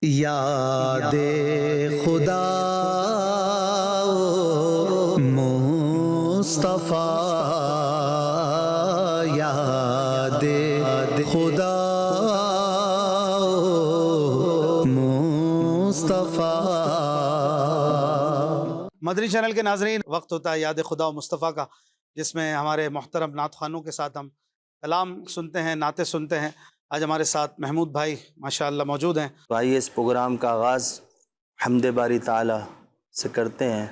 یاد خدا مصطفیٰ، یاد خدا مصطفیٰ۔ مدنی چینل کے ناظرین، وقت ہوتا ہے یاد خدا و مصطفیٰ کا، جس میں ہمارے محترم نعت خوانوں کے ساتھ ہم کلام سنتے ہیں، نعتیں سنتے ہیں۔ آج ہمارے ساتھ محمود بھائی ماشاءاللہ موجود ہیں۔ تو آئیے اس پروگرام کا آغاز حمد باری تعالی سے کرتے ہیں۔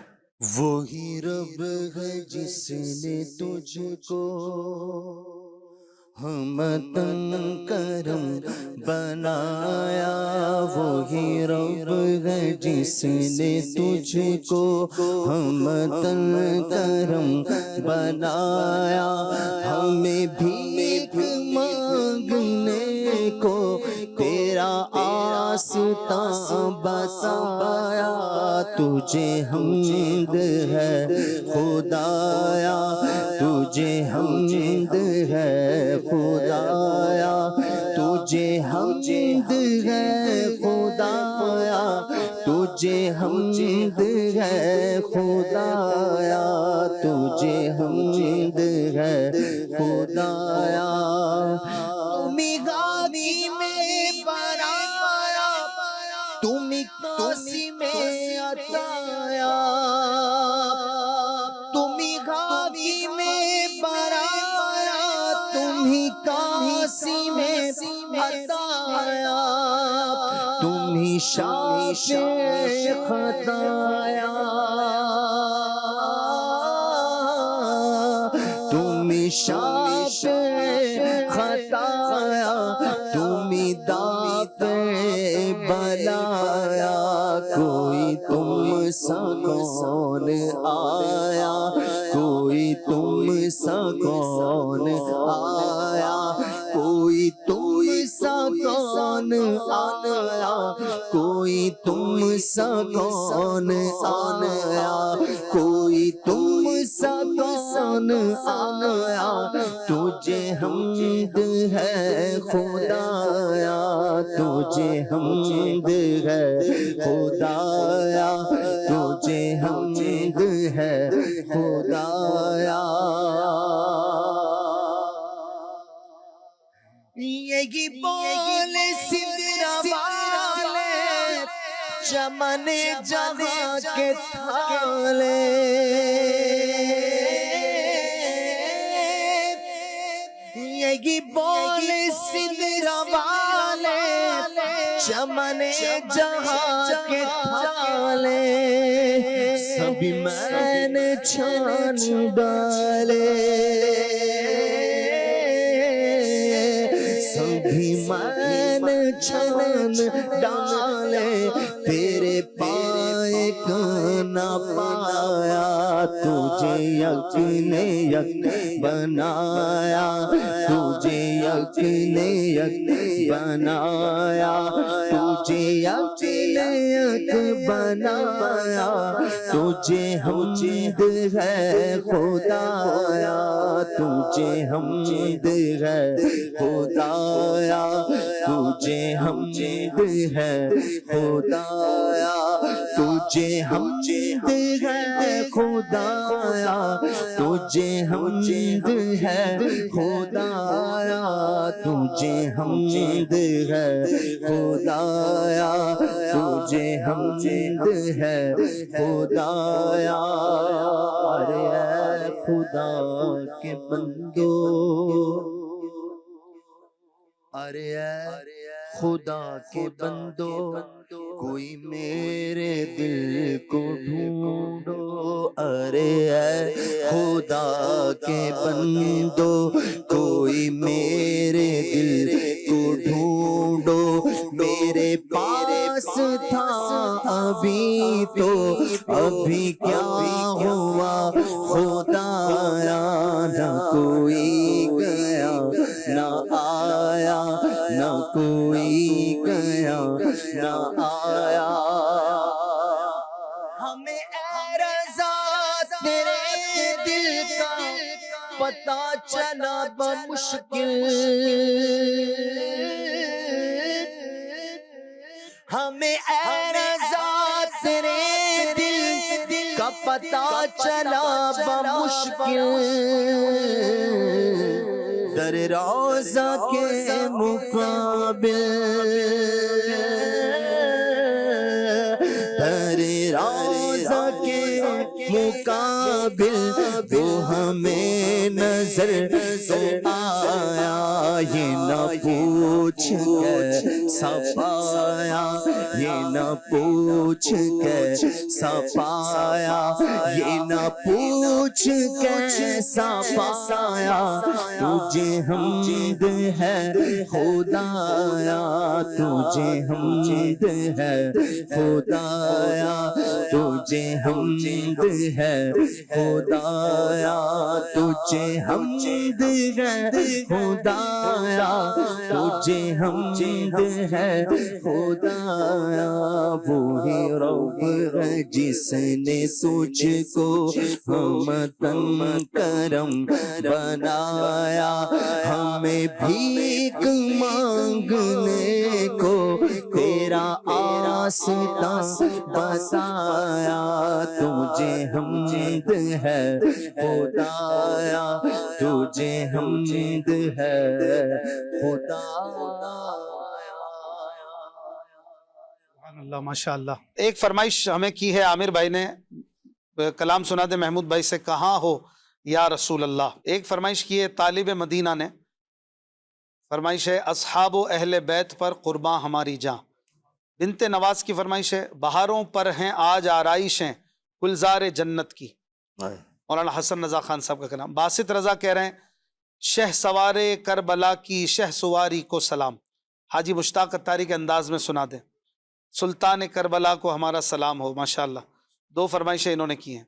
وہی رب ہے جس نے تجھ کو ہمتن کرم بنایا، وہی رب ہے جس نے تجھ کو ہمتن کرم بنایا، ہمیں بھیک مانگنے کو تیرا آستاں بتایا، تجھے حمد ہے خدایا، تجھے حمد ہے خدایا، تجھے حمد ہے خدایا، تجھے حمد ہے خدایا، تجھے حمد ہے خدایا۔ میغانی میں برایا، تم کاسی میں عطایا، تم غاگی میں برایا، تم ہی کاسی میں عطایا، تم ہی شافع خطایا، تم ہی شافع خطایا، تم ہی دافع بلایا، کوئی تم سا کون آیا، کوئی تم سا کون آیا، کوئی تم سا کون آیا، کوئی تم سا کون آیا، کوئی تم سا کون آیا، تجھے حمد ہے خدایا، تجھے حمد ہے خدایا، تجھے حمد ہے خدایا۔ یہی بول سدرا والے، چمن جہاں کے تھالے، یہی بول سدرا والے، چمن جہاں کے تھالے، سبھی میں نے چھان ڈالے، سبھی میں نے چھان ڈالے، تیرے پائے کا نہ پایا، تجھے یک نے یک بنایا، تجھے یک نے یک بنایا، تجھے یک نے یک بنایا، تجھے حمد ہے خدایا، تجھے حمد ہے خدایا، تجھے حمد ہے خدایا، تجھے حمد ہے خدایا، تجھے حمد ہے خدایا، تجھے حمد ہے خدایا، تجھے حمد ہے خدایا۔ ارے اے خدا کے بندو، ارے اے خدا کے بندو، کوئی میرے دل کو ڈھونڈو، ارے اے خدا کے بندو، کوئی میرے دل کو ڈھونڈو، میرے پاس تھا ابھی تو ابھی کیا ہوا خدایا، نہ کوئی گیا نہ آیا، نہ کوئی گیا نہ آیا، ہمیں اے رضا تیرے دل کا پتہ چلا بمشکل، ہم ہمیں اے رضا تیرے دل کا پتہ چلا بمشکل در روضہ کے مقابل، در روضہ کے مقابل وہ ہمیں نظر تو آیا، یہ نہ پوچھ کیسا پایا، یہ نہ پوچھ کیسا پایا، یہ نہ پوچھ کیسا پایا، تجھے حمد ہے خدایا، تجھے حمد ہے خدایا، تجھے حمد ہے خدایا، تجھے حمد ہے خدایا، تجھے حمد ہے خدایا، وہی رب ہے جس نے تجھ کو ہمتن کرم بنایا، ہمیں بھیک مانگنے کو تیرا آستا بتایا، تجھے حمد ہے خدایا، تجھے حمد ہے خدایا۔ سبحان اللہ، ماشاء اللہ۔ ایک فرمائش ہمیں کی ہے عامر بھائی نے، کلام سنا دے محمود بھائی سے، کہاں ہو یا رسول اللہ۔ ایک فرمائش کی ہے طالب مدینہ نے، فرمائش ہے اصحاب و اہل بیت پر قرباں ہماری جاں۔ بنت نواز کی فرمائش ہے بہاروں پر ہیں آج آرائشیں گلزار جنت کی۔ مولانا حسن رضا خان صاحب کا کلام۔ باسط رضا کہہ رہے ہیں شہ سوار کربلا کی شہ سواری کو سلام، حاجی مشتاق اتاری کے انداز میں سنا دیں، سلطان کربلا کو ہمارا سلام ہو۔ ماشاءاللہ، دو فرمائشیں انہوں نے کی ہیں۔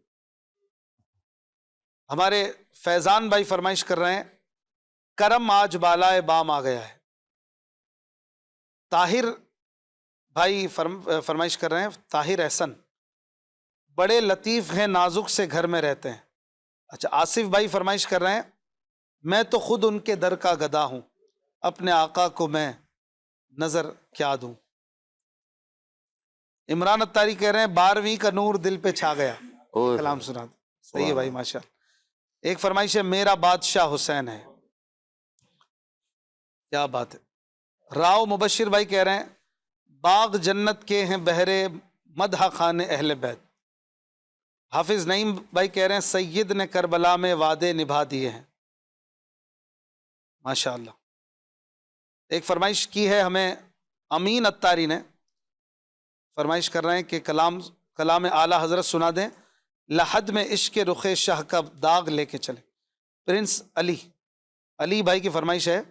ہمارے فیضان بھائی فرمائش کر رہے ہیں کرم آج بالائے بام آ گیا ہے۔ طاہر بھائی فرمائش کر رہے ہیں طاہر احسن بڑے لطیف ہیں نازک سے گھر میں رہتے ہیں۔ اچھا، آصف بھائی فرمائش کر رہے ہیں میں تو خود ان کے در کا گدا ہوں، اپنے آقا کو میں نظر کیا دوں۔ عمران اتاری کہہ رہے ہیں 12ویں کا نور دل پہ چھا گیا، کلام سنا دیں۔ صحیح ہے بھائی، ماشاء اللہ۔ ایک فرمائش ہے میرا بادشاہ حسین ہے، کیا بات ہے۔ راؤ مبشر بھائی کہہ رہے ہیں باغ جنت کے ہیں بہرے مدح خان اہل بیت۔ حافظ نعیم بھائی کہہ رہے ہیں سید نے کربلا میں وعدے نبھا دیے ہیں، ماشاءاللہ۔ ایک فرمائش کی ہے ہمیں امین اتاری نے، فرمائش کر رہے ہیں کہ کلام اعلیٰ حضرت سنا دیں، لحد میں عشق رخ شاہ کا داغ لے کے چلے۔ پرنس علی بھائی کی فرمائش ہے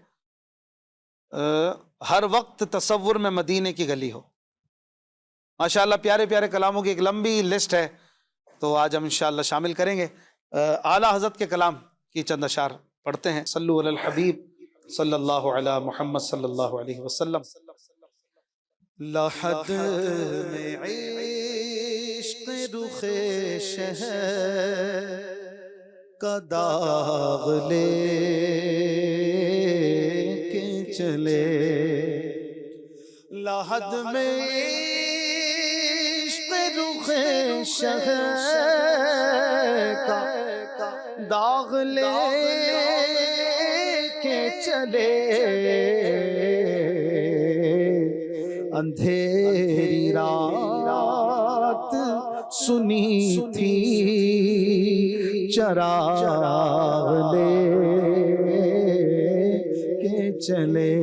ہر وقت تصور میں مدینے کی گلی ہو۔ ماشاءاللہ، پیارے پیارے کلاموں کی ایک لمبی لسٹ ہے، تو آج ہم انشاءاللہ شامل کریں گے۔ اعلیٰ حضرت کے کلام کی چند اشعار پڑھتے ہیں۔ صلو علی الحبیب صلی اللہ علی محمد صلی اللہ علیہ وسلم۔ لحد میں عشق رخ شہ کا داغ لے کے چلے، لحد میں عشق رخ شہ کا داغ لے کے چلے، اندھیری رات سنی تھی چراغ لے کے چلے،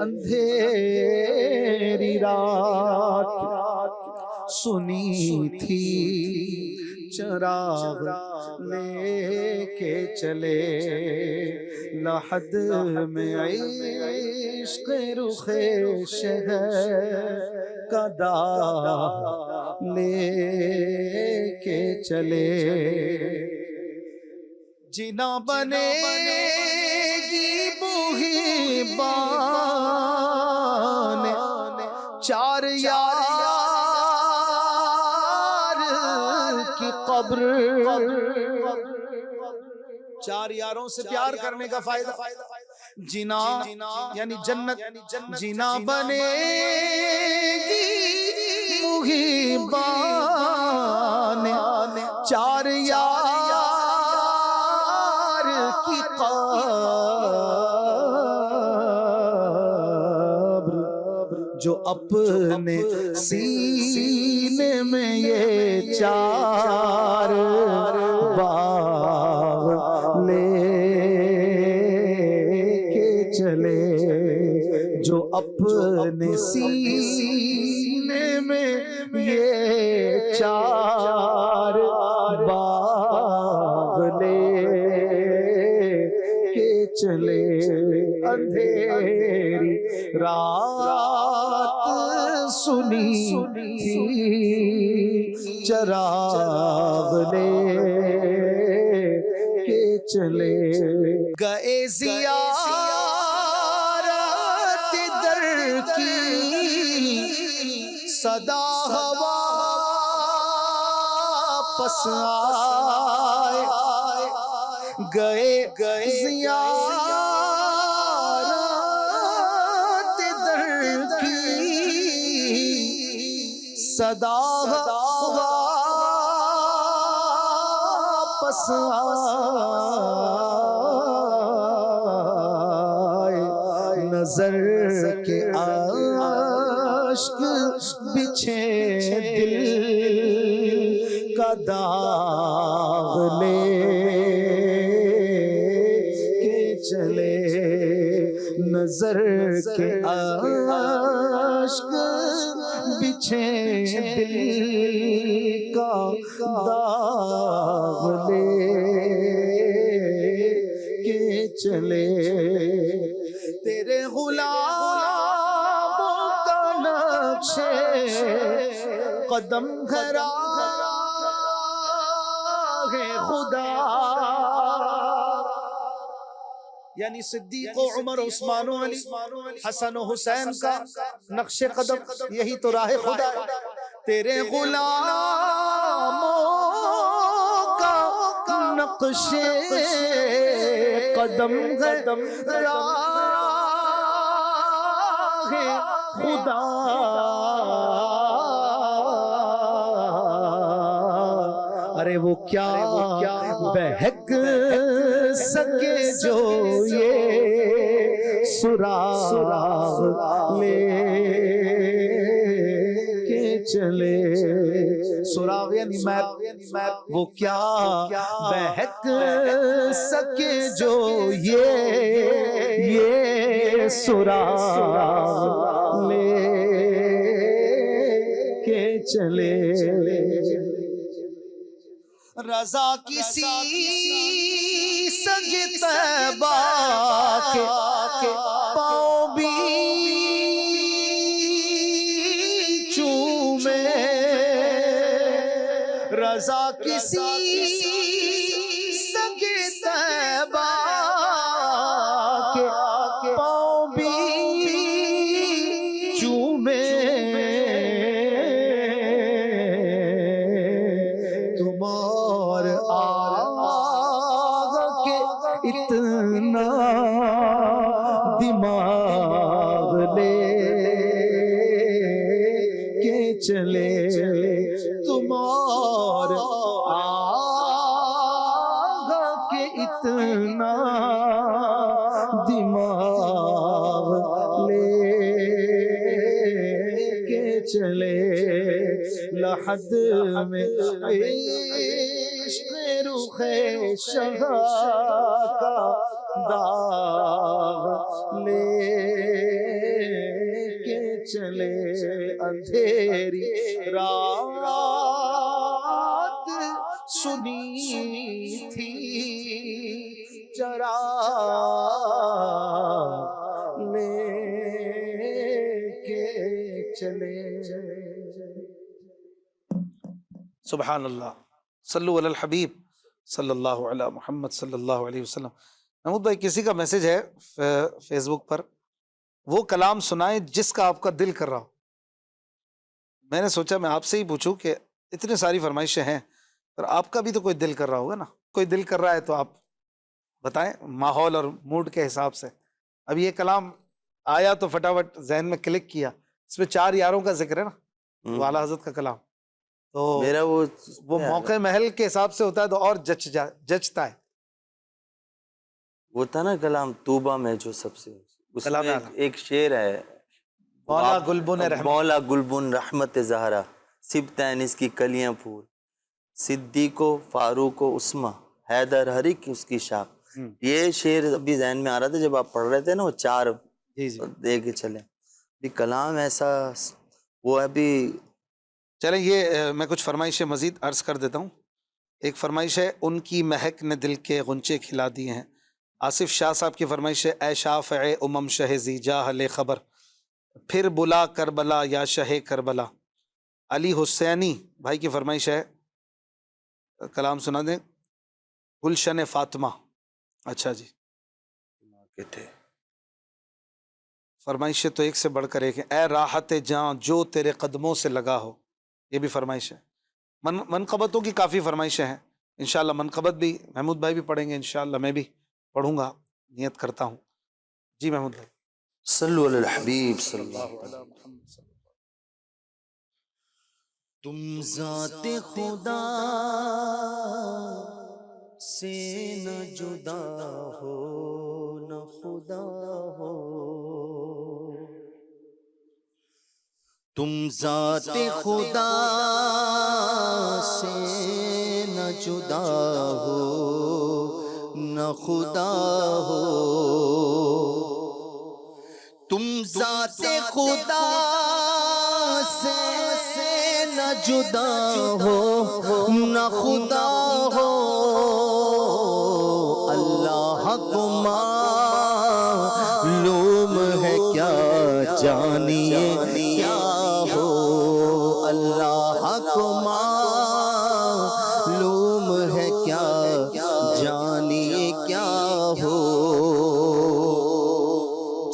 اندھیری رات سنی تھی چراغ لے کے چلے، لحد میں عشق رخ شہر کا داغ لے کے چلے، جنا بنے گی بوہی بان چار یار کی قبر، چار یاروں سے پیار کرنے کا فائدہ، جنا یعنی جنت جنا بنے گی محبان چار یار کی قبر جو اپنے سینے میں یہ چار باغ لے کے چلے جو اپنے سینے میں یہ چار باغ لے کے چلے اندھیری رات سنی تھی چراغ لے کے چلے گئے زیارت در کی صدا ہوا پس آئے گئے زیارت در کی صدا ہوا پس آئے نظر کے عشق بچھے دل کا داغ لے کے چلے نظر کے عشق بچھے دل کا داغ لے کے چلے تیرے غلاموں کا نقش قدم گھرا ہے خدا یعنی صدیق و عمر عثمان و علی حسن و حسین کا نقش قدم یہی تو راہ خدا تیرے غلاموں کا نقش قدم راہ خدا ارے وہ کیا بہک سکے جو یہ سراغ لے کے چلے سراغ یعنی میپ وہ کیا بہک سکے جو یہ سراغ لے کے چلے رضا کسی سنگ طیبہ کے پاؤں بھی چومے رضا کسی سنگ طیبہ کے پاؤں بھی چومے اتنا دماغ لے کے چلے تمہار آگا کے اتنا دماغ لے کے چلے لحد میں عشق رخ شہا کا داغ لے کے چلے اندھیری رات سنی تھی چراغ لے کے چلے سبحان اللہ صلو علی الحبیب صلی اللہ علی محمد صلی اللہ علیہ وسلم. محمود بھائی کسی کا میسج ہے فیس بک پر وہ کلام سنائیں جس کا آپ کا دل کر رہا ہو. میں نے سوچا میں آپ سے ہی پوچھوں کہ اتنی ساری فرمائشیں ہیں پر آپ کا بھی تو کوئی دل کر رہا ہوگا نا. کوئی دل کر رہا ہے تو آپ بتائیں ماحول اور موڈ کے حساب سے. اب یہ کلام آیا تو فٹافٹ ذہن میں کلک کیا، اس میں 4 یاروں کا ذکر ہے نا، وہ اعلیٰ حضرت کا کلام، تو میرا وہ موقع محل کے حساب سے ہوتا ہے تو اور جچتا ہے۔ وہ تھا نا کلام طوبہ میں جو سب سے، اس کلام میں اعلیٰ۔ ایک شعر ہے، مولا گلبن رحمت، مولا گلبن رحمت زہرا، سبتین اس کی کلیاں پھول، صدیق و فاروق و عثمان، حیدر ہر ایک اس کی شاخ۔ یہ شعر ابھی ذہن میں آ رہا تھا جب آپ پڑھ رہے تھے نا، وہ 4 جی جی دے کے چلے بھی کلام ایسا وہ ابھی۔ چلیں یہ میں کچھ فرمائشیں مزید عرض کر دیتا ہوں۔ ایک فرمائش ہے، ان کی مہک نے دل کے غنچے کھلا دیے ہیں۔ آصف شاہ صاحب کی فرمائش ہے، اے شافع امم شہ ذی جاہ لے خبر، پھر بلا کربلا یا شہ کربلا۔ علی حسینی بھائی کی فرمائش ہے، کلام سنا دیں، گلشن فاطمہ۔ اچھا جی، تھے فرمائشیں تو ایک سے بڑھ کر ایک ہیں۔ اے راحت جاں جو تیرے قدموں سے لگا ہو، یہ بھی فرمائش ہے۔ منقبتوں کی کافی فرمائشیں ہیں، انشاءاللہ منقبت بھی محمود بھائی بھی پڑھیں گے، انشاءاللہ میں بھی پڑھوں گا، نیت کرتا ہوں۔ جی محمود بھائی۔ صلو علی الحبیب صلی اللہ علیہ وسلم۔ تم ذات خدا سے نہ جدا ہو، نہ خدا ہو، تم ذات خدا سے نہ جدا ہو، نہ خدا ہو، تم ذات خدا سے نہ جدا ہو، نہ خدا ہو، اللہ کو معلوم ہے کیا جانیے کیا ہو، اللہ کو معلوم ہے کیا جانیے کیا ہو،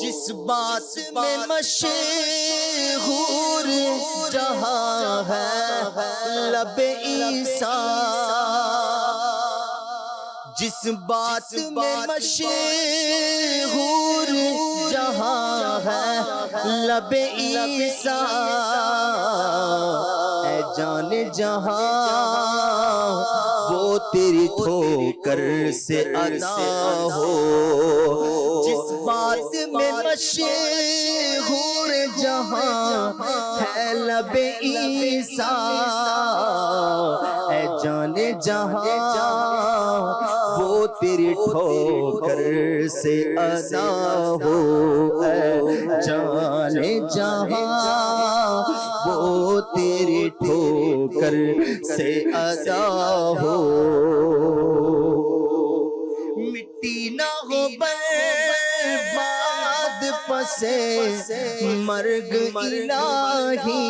جس بات میں مشہور جہاں ہے لب عیسیٰ، جس بات میں مشہور جہاں ہے لب عیسیٰ، اے جان جہاں وہ تیری ٹھوکر سے ادا ہو، جس بات میں مشہور جہاں ہے لب عیسیٰ، اے جان جہاں وہ تیری ٹھوکر سے ادا ہو، اے جان جہاں وہ تیری ٹھوکر سے ادا ہو، مٹی نہ ہو برباد پسے مرگ الہی،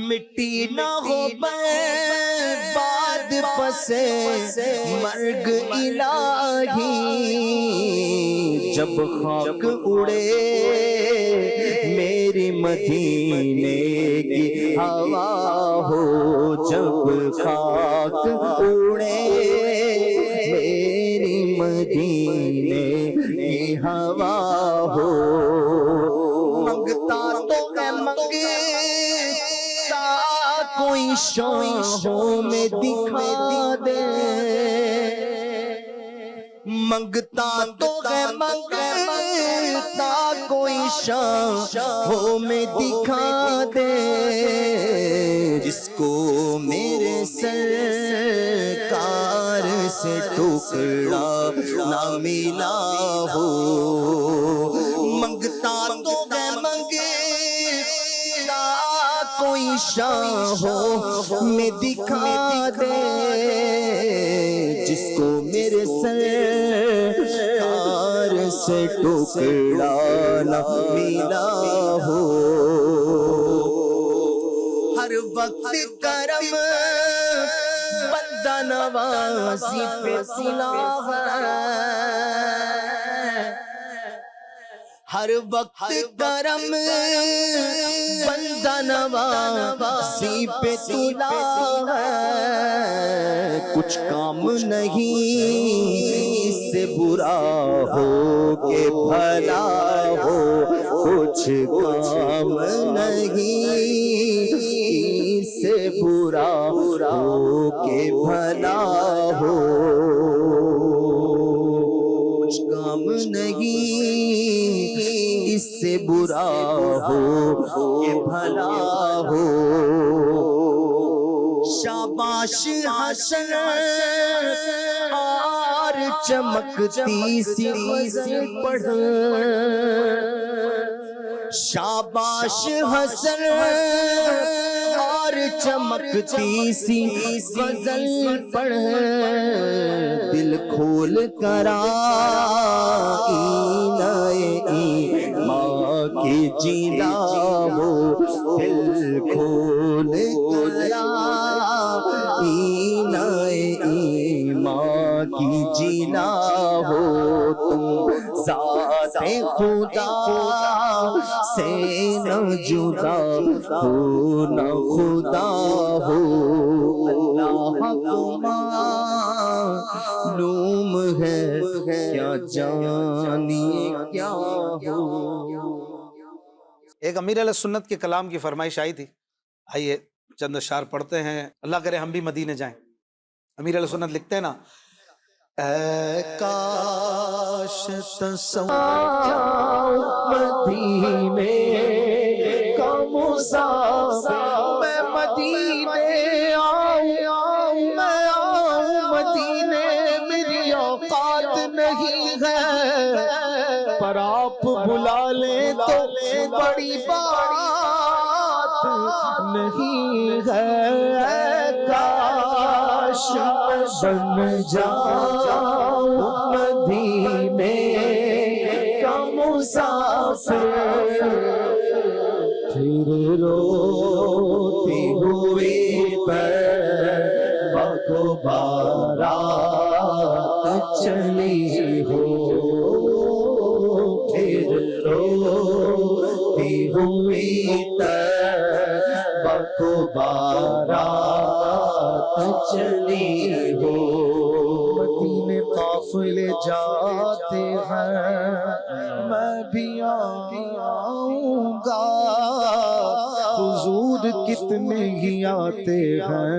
مٹی نہ ہو برباد پسے مرگ الہی، جب خاک اڑے میری مدینے کی ہوا ہو، جب خاک اڑے میری مدینے کی ہوا ہو، منگتا تو میں منگتا کوئی شاہوں میں دکھا دے، منگتا تو ہے منگتا کوئی شاہوں میں دکھا دے، جس کو میرے سرکار سے ٹکڑا نہ ملا ہو، منگتا تو ہے منگتا کوئی شاہوں میں دکھا دے، جس کو میرے سرکار سے ٹکڑا نہ ملا ہو، ہر وقت کرم بندہ نوازی پہ سلا ہے، ہر وقت کرم بندہ نوازی پہ تلا ہے، کچھ کام نہیں اس سے برا ہو کہ بھلا ہو کچھ کام نہیں، اس سے برا ہو کہ بھلا ہو کچھ کام نہیں، اس سے برا ہو کہ بھلا ہو۔ شاباش حسن اور چمکتی سی غزل پڑھ، شاباش حسن اور چمکتی سی غزل پڑھ، دل کھول کر ماں کی جیلا ہو، دل کھول کر ماں کی جیلا ہو، تم ذات خدا سے نہ جدا ہو نہ خدا ہو، اللہ کو معلوم ہے کیا جانی کیا ہو۔ ایک امیر علیہ سنت کے کلام کی فرمائش آئی تھی، آئیے چند اشعار پڑھتے ہیں، اللہ کرے ہم بھی مدینے جائیں۔ امیر علیہ سنت لکھتے ہیں نا، اے کاش تصور مدینے کا مسافر، میں مدینے آؤں، میں آؤں مدینے، میری اوقات نہیں ہے، پر آپ بلا لیں تو بڑی بات نہیں ہے، کاش بن جاؤں مدینے کا مسافر، پھر روتی ہوئی طیبہ کو بارات چلی ہو، پھر روتی ہوئی طیبہ کو بارات چلی ہو، مدینے قافلے جاتے ہیں، میں بھی آؤں گا، حضور کتنے ہی آتے ہیں،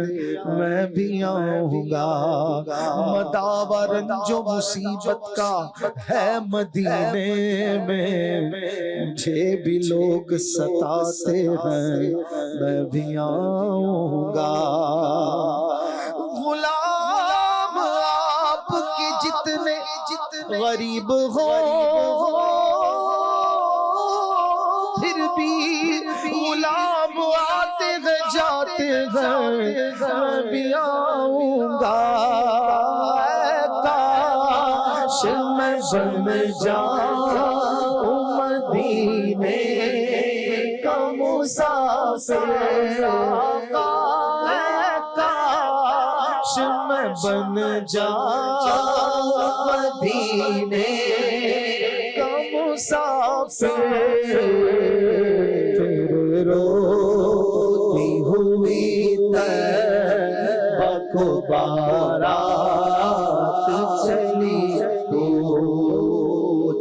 میں بھی آؤں گا، مداوا رنج و مصیبت کا ہے مدینے میں، مجھے بھی لوگ ستاتے ہیں، میں بھی آؤں گا، غلام آپ کے جتنے غریب ہو، پھر بھی غلام آتے ہیں جاتے ہیں، میں بھی آؤں گا، کاش میں بن جاؤں مدینے کا مسافر، کاش میں بن جاؤں مدینے کا مسافر، پھر روتی ہوئی طیبہ کو بارات چلی ہو،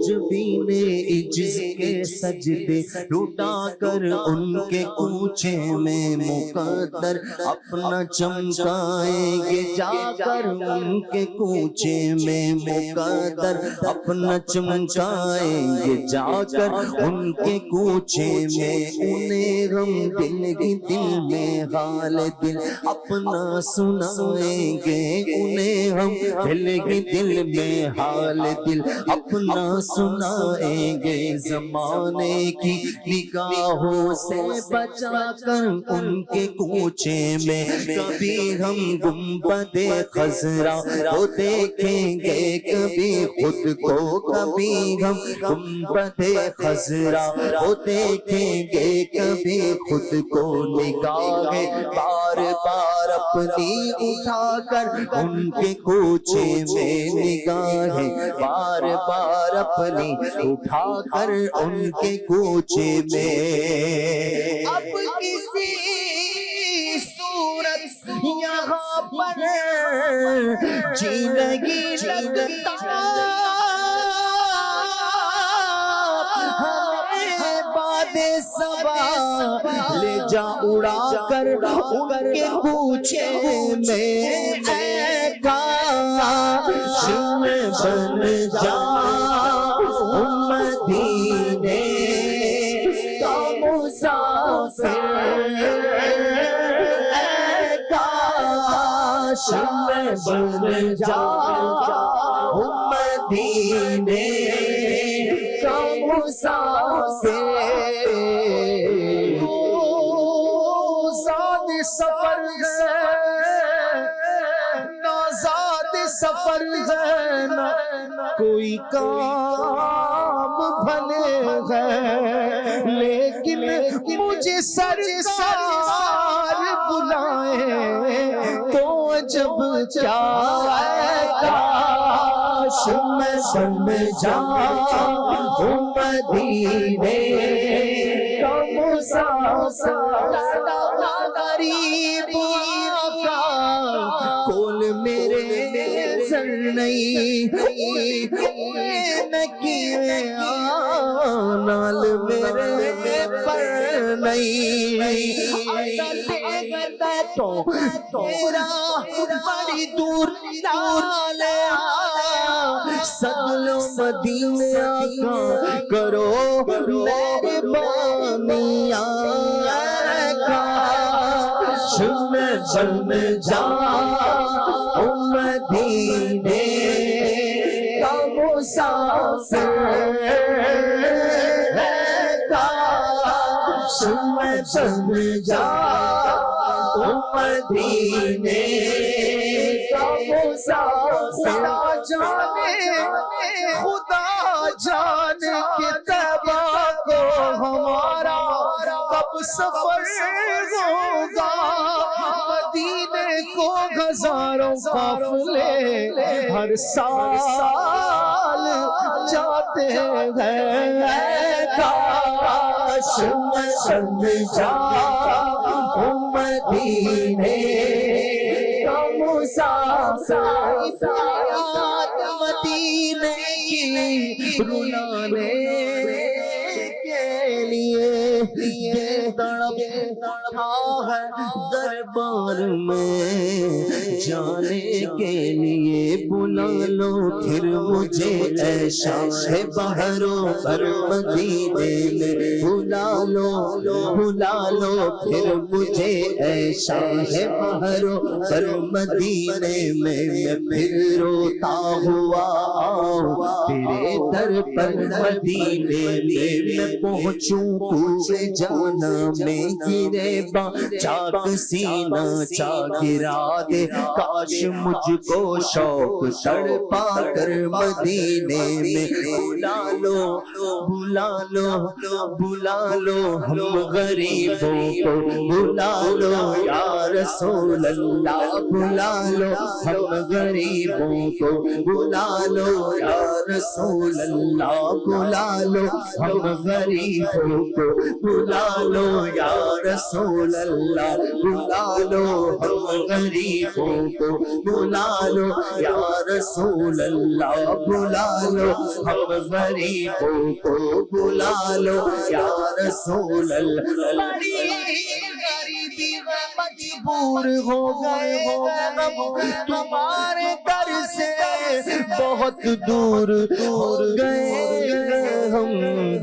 جبینے عجز کے سجدے لٹا کر ان کے کوچے میں مقدر اپنا چمکائیں گے، جا کر ان کے کوچے میں مقدر اپنا چمکائیں گے، جا کر ان کے کوچے میں، انہیں غم دل ہی دل میں حال دل اپنا سنائیں گے، انہیں ہم دل ہی دل میں حال دل اپنا سنائیں گے، زمانے کی نگاہوں سے بچا کر ان کے کوچے میں، کبھی ہم گنبد خضرا کو دیکھیں گے، کبھی خود کو، کبھی ہم گنبد خضرا کو دیکھیں گے، کبھی خود کو، نگاہیں بار بار اپنی اٹھا کر ان کے کوچے میں، نگاہیں بار بار اپنی اٹھا کر ان کے کوچے میں، اب کسی صورت یہاں پر زندگی لگتا لے جا اڑا کر ان کے کوچے میں، اے کاش میں بن جاؤں مدینے کا مسافر، اے کاش میں بن جاؤں مدینے کا مسافر۔ زاد سفر ہے نہ زاد سفر ہے نہ کوئی کام بھلے ہے، لیکن مجھے سرکار بلائے تو جب کیا ہے، کاش میں بن جاؤں مدینے کا مسافر۔ غریب آقا کول میرے سر نہیں، نکیرے نال میرے پر نہیں، تو تیرا بڑی دور ڈالے، سگلو مدینے آقا کرو مہربانی، کاش میں بن جاؤں مدینے کا مسافر، کاش میں بن جاؤں مدینے کا مسافر۔ خدا جانے کہ طیبہ کو ہمارا کب سفر ہوگا، مدینے کو ہزاروں قافلے ہر سال جاتے ہیں، کاش میں بن جاؤں مدینے کا مسافر۔ مدینے کی رلانے کے لیے تڑپتا ہے دربار میں، جانے کے لیے بلا لو پھر مجھے اے شاہ بہرو پر مدینے میں، بلا لو پھر مجھے اے شاہ بہرو پر مدینے میں، میں پھر روتا ہوا تیرے در پر مدینے میں، میں پہنچوں کوئے جانا میں گرے با چاک سینہ چا گرا دے، کاش مجھ کو شوق تڑپا کر مدینے میں، بلا لو ہم غریبوں کو، بلا لو یا رسول اللہ، بلا لو ہم غریبوں کو، بلا لو یا رسول اللہ، بلا لو ہم غریبوں کو، بلا لو یا رسول اللہ، بلا لو ہم غریبوں کو، بلا لو یا رسول اللہ، بلا لو ہم غریبوں کو، بلا لو یا رسول اللہ۔ غریبی میں مجبور ہو گئے اب تمہارے در سے بہت دور ہو گئے ہم،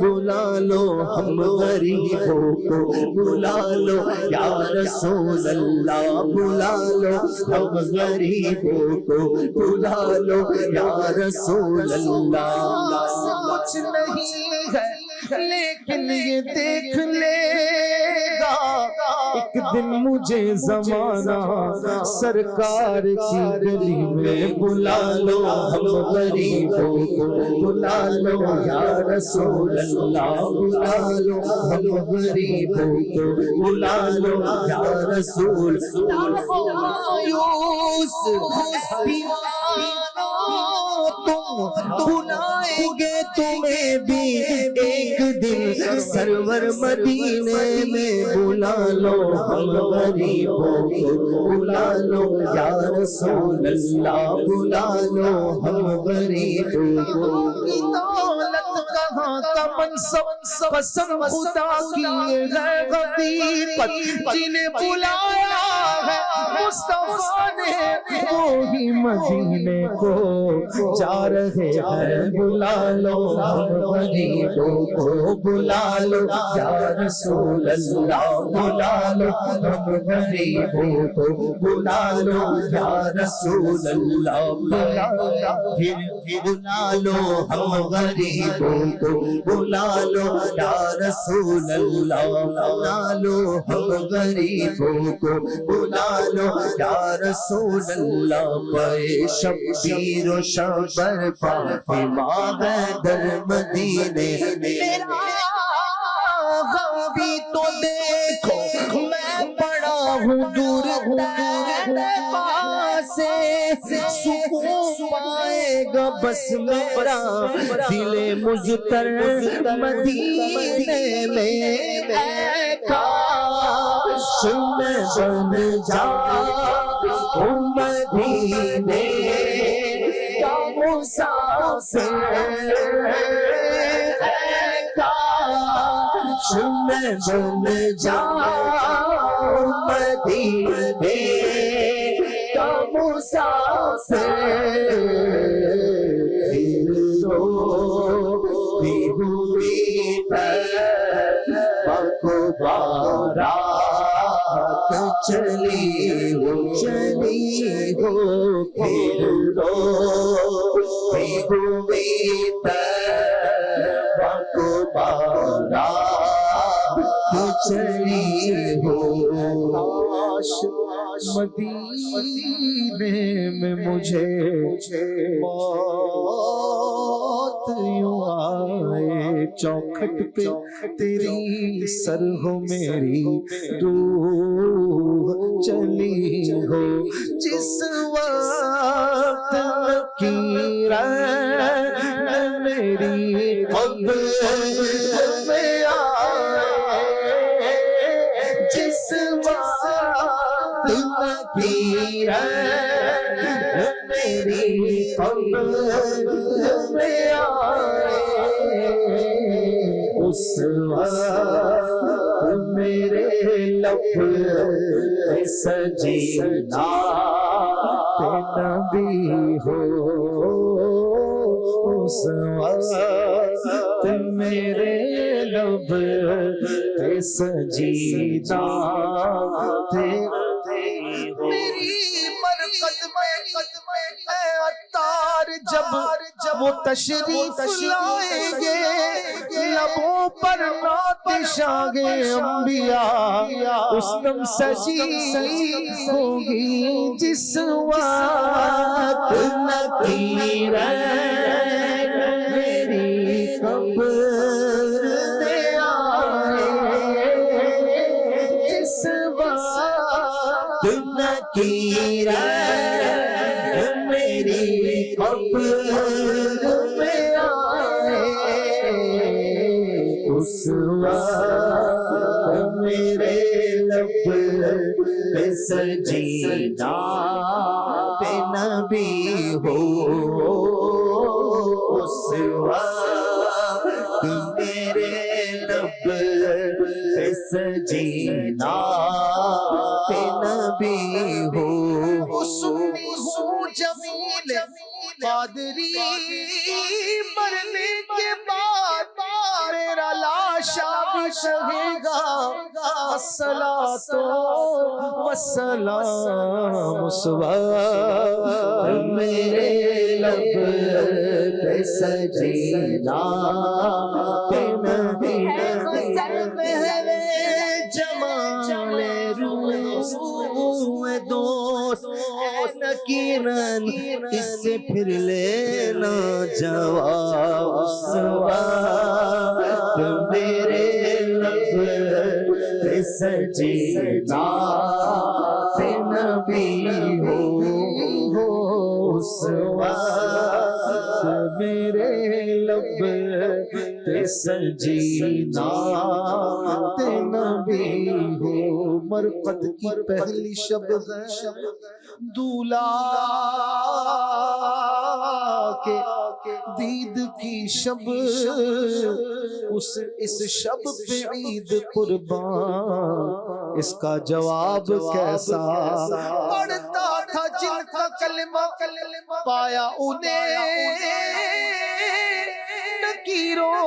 بلا لو ہم غریبوں کو، بلا لو یا رسول اللہ، بلا لو ہم غریبوں کو، بلا لو یا رسول اللہ۔ کچھ نہیں ہے لیکن یہ دیکھ لے گا ایک دن مجھے زمانہ سرکار کی گلی میں، بلا لو ہم غریبوں کو، بلا لو یا رسول اللہ، بلا لو ہم غریبوں کو، بلا لو یا رسول مایوس دیوانوں تم بلائیں گے تمہیں بھی ایک دن سرور مدینے میں، بلا لو ہم غریبوں کو، بلا لو یا رسول اللہ، بلا لو ہم غریبوں کو۔ دولت کا کہاں کا منصب قسم خدا کی ہے حقیقت جنہیں بلایا ہے مصطفیٰ نے وہی مدینے کو جا رہے ہیں بلا لو غریبوں کو بلا لو یا رسول اللہ بلا لو ہم غریبوں کو بلا لو یا رسول اللہ بلا لو ہم غریبوں کو بلا لو یا رسول اللہ بلا لو ہم غریبوں کو بلا لو یا رسول اللہ پے شبیر و شبر فاطمہ در مدینے میرا غبی تو دیکھو میں پڑا ہوں دور سے سکون پائے گا بس میرا دل مجتر مدینے میں اے کاش میں بن جاؤں مدینے کا مسافر اے کاش میں بن جاؤں مدینے کا مسافر ہوئی کو بارات چلی ہو پھر ہوئی کو بارات چلی ہو مدینے میں مجھے موت یوں آئے چوکھٹ پہ تیری سر ہو میری روح چلی ہو جس وقت لکیر میری قبر میں آئے جس وقت لکیر میری قبر میں آئے اس وقت میرے لب پہ سجیدہ نبی ہو اس وقت میرے لب پہ سجیدہ میری مرقد میں اے عطار جب وہ تشریف لائیں گے لبوں پر ناتشاں انبیاء اس دم سجی ہوگی جس وقت نکیر میری قبر میں آئے جس وقت نکیر میری قبر میں آئے اس وقت میرے لب پہ سجیدہ پہ نبی ہو اس وقت میرے لب پہ سجیدہ پہ نبی ہو سنی ہوں جمیل قادری مرنے کے بعد میرا لاشا بھی شہے گا الصلاۃ والسلام اس وقت میرے لب پہ سجیدہ پہ نبی جمال روح دوست نکیرن اس سے پھر لینا جواب اس وقت میرے لب پہ سجیدہ پہ نبی ہو اس وقت میرے لب پہ سجیدہ پہ نبی ہو مرقد کی پہلی شب ہے، دولا کے دید کی شب، اس شب پہ عید قربان، اس کا جواب کیسا؟ پڑھتا تھا جن کا کلمہ پایا انہیں نکیروں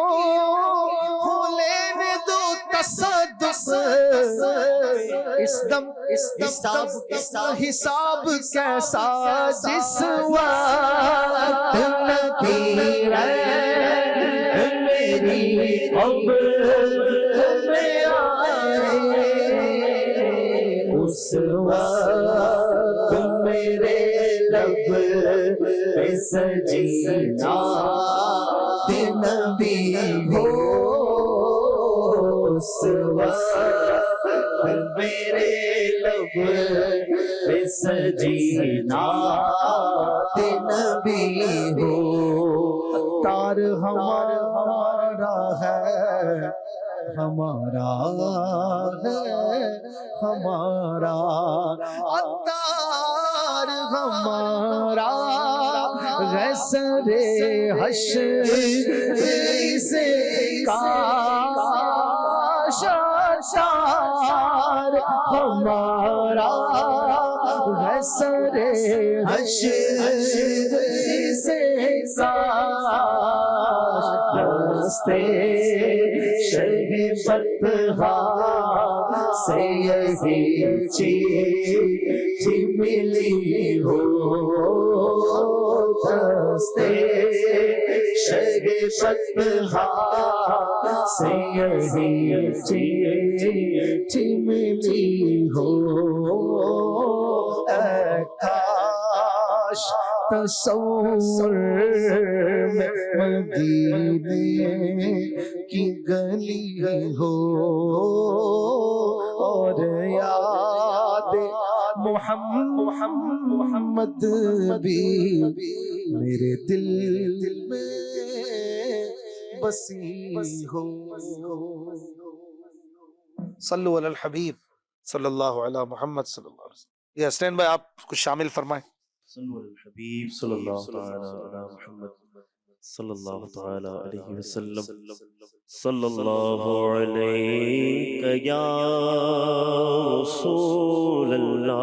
ہو لینے دو تصدق، اس دم حساب کیسا جس وقت نکیر میری قبر میں آئے، اس وقت میرے لب پہ سجینا نبی ہو، اس وقت میرے لب پہ سجینا نبی ہو، عطار ہمارا ہے، ہمارا ہے، ہمارا عطار ہمارا، غسر حشر سے کاش عطار ہمارا، غسر حشر سے کاش دستے شہبت سے یہی چیز ملی ہو، دستے شہبت سے یہی چیز ملی ہو، اے کاش تصور میں مدینے کی گلی ہو، اور یاد محمد بھی میرے دل میں بسی ہو۔ صلو علی الحبیب صلی اللہ علی محمد صلی اللہ علیہ وسلم۔ یہ حسین بھائی آپ کچھ شامل فرمائیں۔ صلو علی الحبیب صلی اللہ تعالی علی محمد صلی اللہ تعالی علیہ وسلم، صلی اللہ علیہ یا رسول اللہ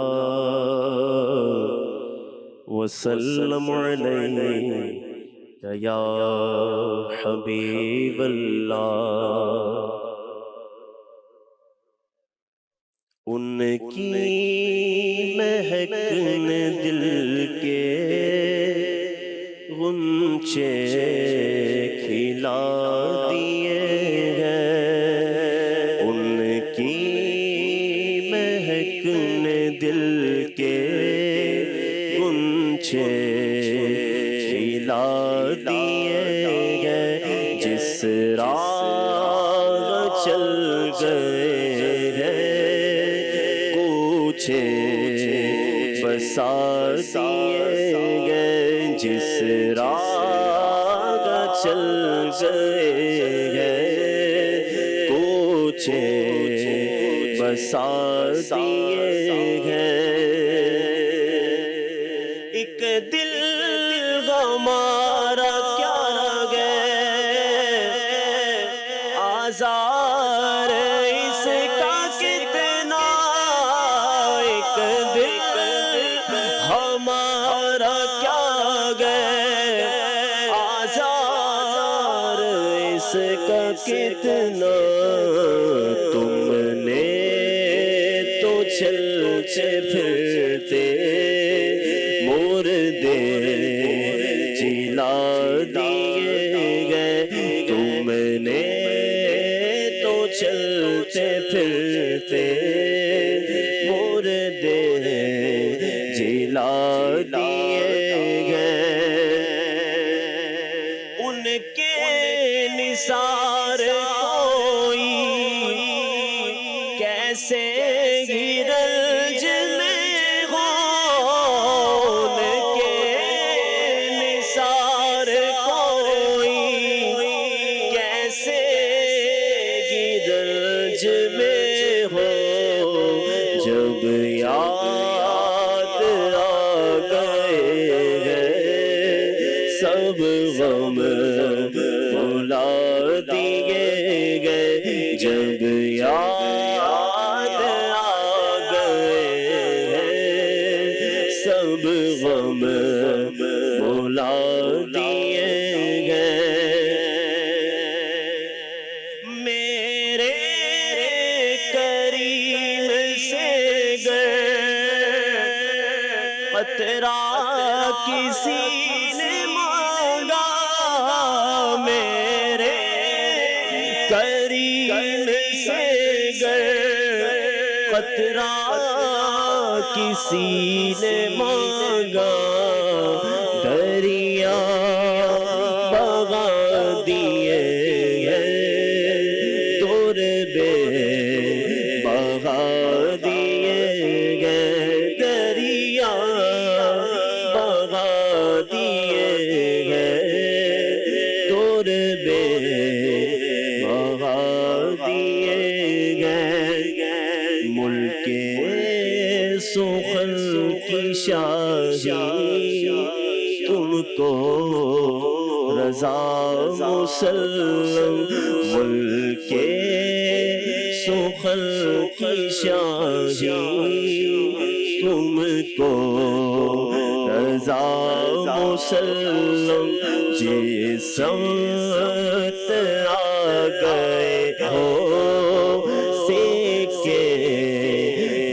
وسلم علیہ یا حبیب اللہ۔ ان کی مہک نے دل کے غنچے کھلا دیے ہیں، ان کی مہک نے دل کے غنچے کھلا دیے ہیں، جس راہ چل گئے ہیں کوچے بسا دیے گئے، جس راہ چل گئے ہیں کوچے بسا دیے ہیں، ایک دل ہمارا کیا گئے آزار اس کا کتنا، ایک دل ہمارا کیا گئے آزار اس کا کتنا، تم نے تو چلتے پھرتے مردے جلا دیے گئے، تم نے تو چلتے پھرتے مردے جلا دیے گئے، ان کے نثار کوئی کیسے گرج میں ہو، ان کے نثار کوئی کیسے گرج میں ہو، یاد آ گئے ہیں، سب غم بھلا دیے گئے، جب یاد آ گئے ہیں، سب غم بھلا دیے گئے، میرے کریم سے گئے قطرہ کسی نے مانگا، میرے کریم سے گئے قطرہ کسی نے مانگا، دریا بغا دیے گئے، دور بے بغا دیے گئے، دریا بغا دیے گئے، دور بے بغا دیے گئے، ملک سخن کی شاہی تم کو رضا مسلم، ملک سخن کی شاہی تم کو رضا مسلم، جس سمت آ گئے ہو سیکے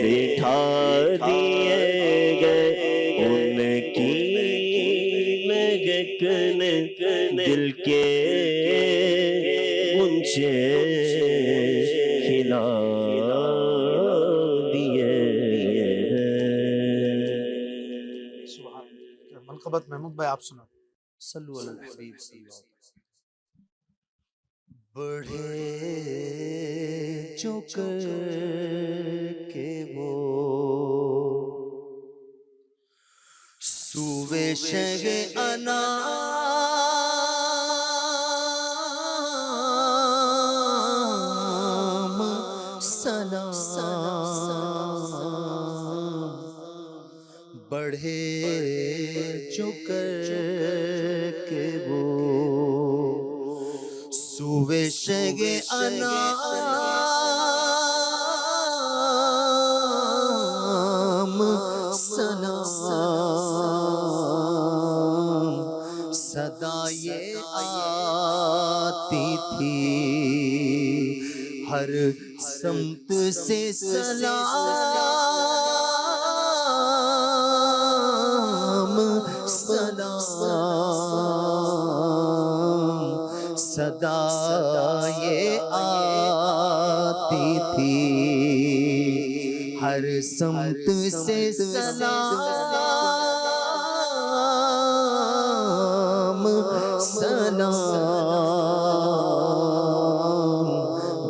بٹھا دیے گئے، ان کی مہکن دل کے غنچے کھلا دیے ہیں۔ سبحان اللہ۔ منقبت محمود بھائی آپ سنا۔ صلو علی الحبیب صلی اللہ علیہ وسلم۔ بڑھے جو کر کے وہ سوے شہ انام سلام، بڑھے جو کر کے وہ سوے شہ انام سلام، صدا یہ آتی تھی ہر سمت سے سلام، سلام، صدا یہ آتی تھی ہر سمت سے سلام، سلام،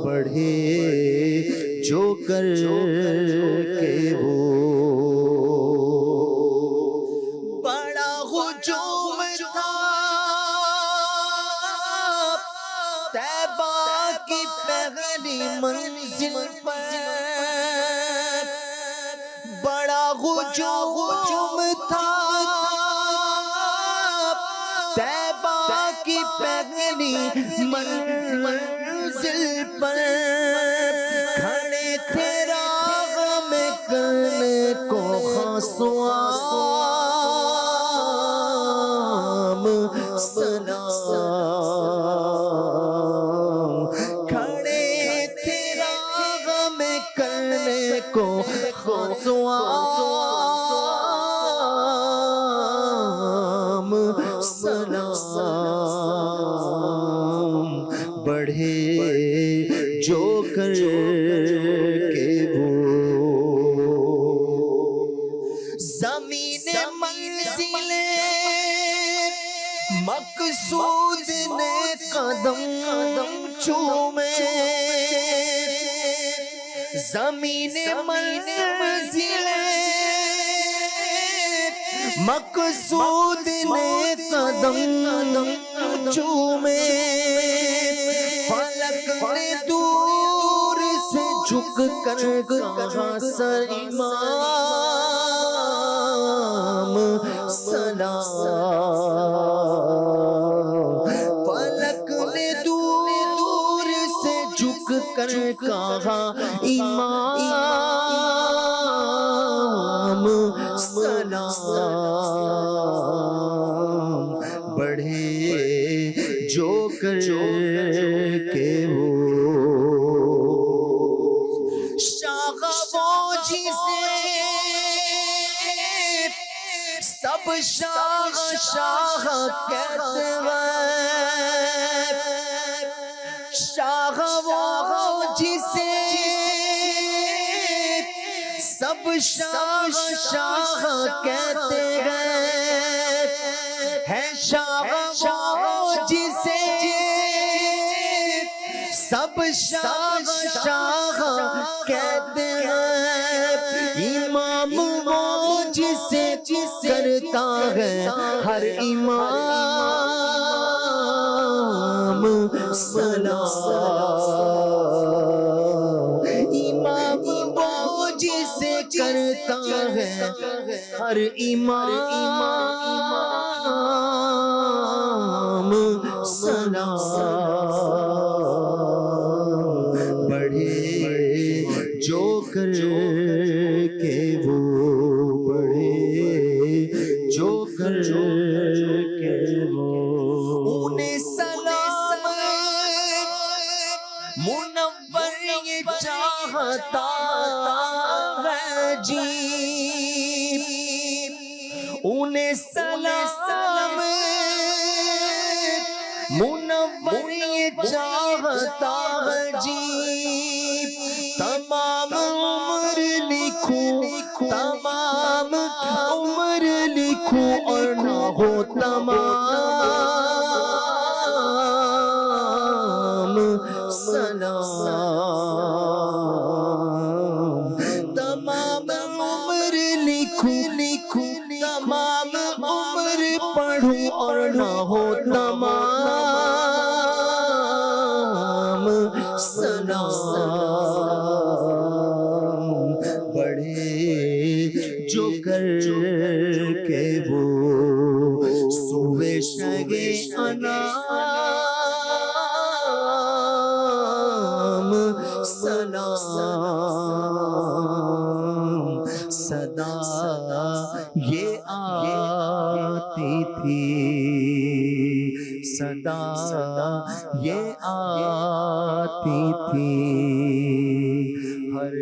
بڑھے جو کر کے وہ بڑا ہجوم تھا طیبہ کی پہلی منزل پر، بڑا ہجوم تھا طیبہ کی پہلی منزل پر، کھڑے تھے راہ میں کرنے کو خاصوام، سلام، کھڑے تھے راہ میں کرنے کو خاصوام، سلام، بڑھے جو کر کے وہ زمین منزل مقصود نے قدم چومے، زمین منزل مقصود نے قدم چومے، فلک نے دور سے جھک کر کہا سر امام سلام، فلک نے دور سے جھک کر کہا امام سلام، بڑھے جو کر کے وہ شاہ وہ جسے سب شاہ شاہ کہتے ہیں، شاہ وہ جسے سب شاہ شاہ کہتے ہیں، ہے شاہ وہ جسے سب شاہ شاہ کہتے ہیں، امام وہ جسے کرتا ہے ہر امام سلام، امام وہ جسے کرتا ہے ہر امام سلام، بڑھے جو کر کے وہ بڑھے جو کر کے وہ انہیں سلام منور یہ چاہتا ہے جی، انہیں سلام منور یہ چاہتا ہے جی، تمام عمر لکھوں تمام عمر لکھوں اور نہ ہو تمام سلام، تمام عمر لکھوں تمام عمر پڑھوں اور نہ ہو تمام سلام، بڑھے جو کر کے وہ سوئے شگے انام سلام، صدا یہ آتی تھی صدا یہ آتی تھی ہر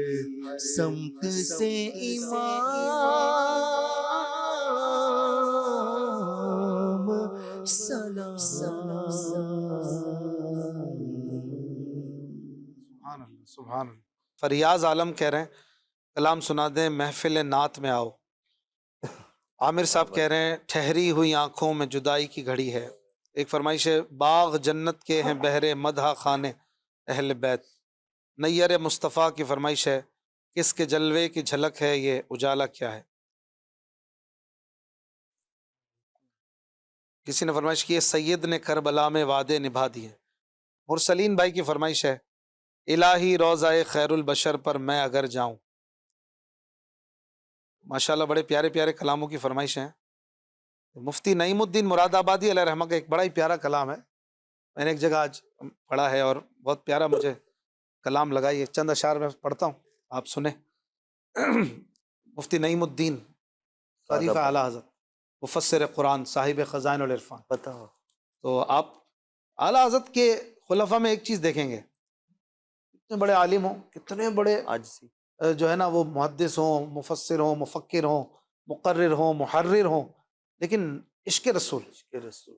سمت سے امام سلام، سبحان اللہ سبحان اللہ۔ فریاض عالم کہہ رہے ہیں کلام سنا دیں محفل نعت میں آؤ۔ عامر صاحب کہہ رہے ہیں ٹھہری ہوئی آنکھوں میں جدائی کی گھڑی ہے۔ ایک فرمائش ہے باغ جنت کے ہیں بہرے مدح خانے اہل بیت۔ نیر مصطفیٰ کی فرمائش ہے کس کے جلوے کی جھلک ہے یہ اجالا کیا ہے۔ کسی نے فرمائش کی ہے سید نے کربلا میں وعدے نبھا دیے۔ مرسلین بھائی کی فرمائش ہے الہی روضہ خیر البشر پر میں اگر جاؤں۔ ماشاءاللہ بڑے پیارے پیارے کلاموں کی فرمائش ہیں۔ مفتی نعیم الدین مراد آبادی علیہ رحمہ کا ایک بڑا ہی پیارا کلام ہے، میں نے ایک جگہ آج پڑھا ہے اور بہت پیارا مجھے کلام لگا، یہ چند اشعار میں پڑھتا ہوں آپ سنیں۔ مفتی نعیم الدین خلیفہ اعلیٰ حضرت مفسر قرآن صاحب خزائن العرفان، پتہ ہو تو آپ اعلیٰ حضرت کے خلفاء میں ایک چیز دیکھیں گے، کتنے بڑے عالم ہوں، کتنے بڑے عاجزی، جو ہے نا وہ محدث ہوں، مفسر ہوں، مفکر ہوں، مقرر ہوں، محرر ہوں، لیکن عشق رسول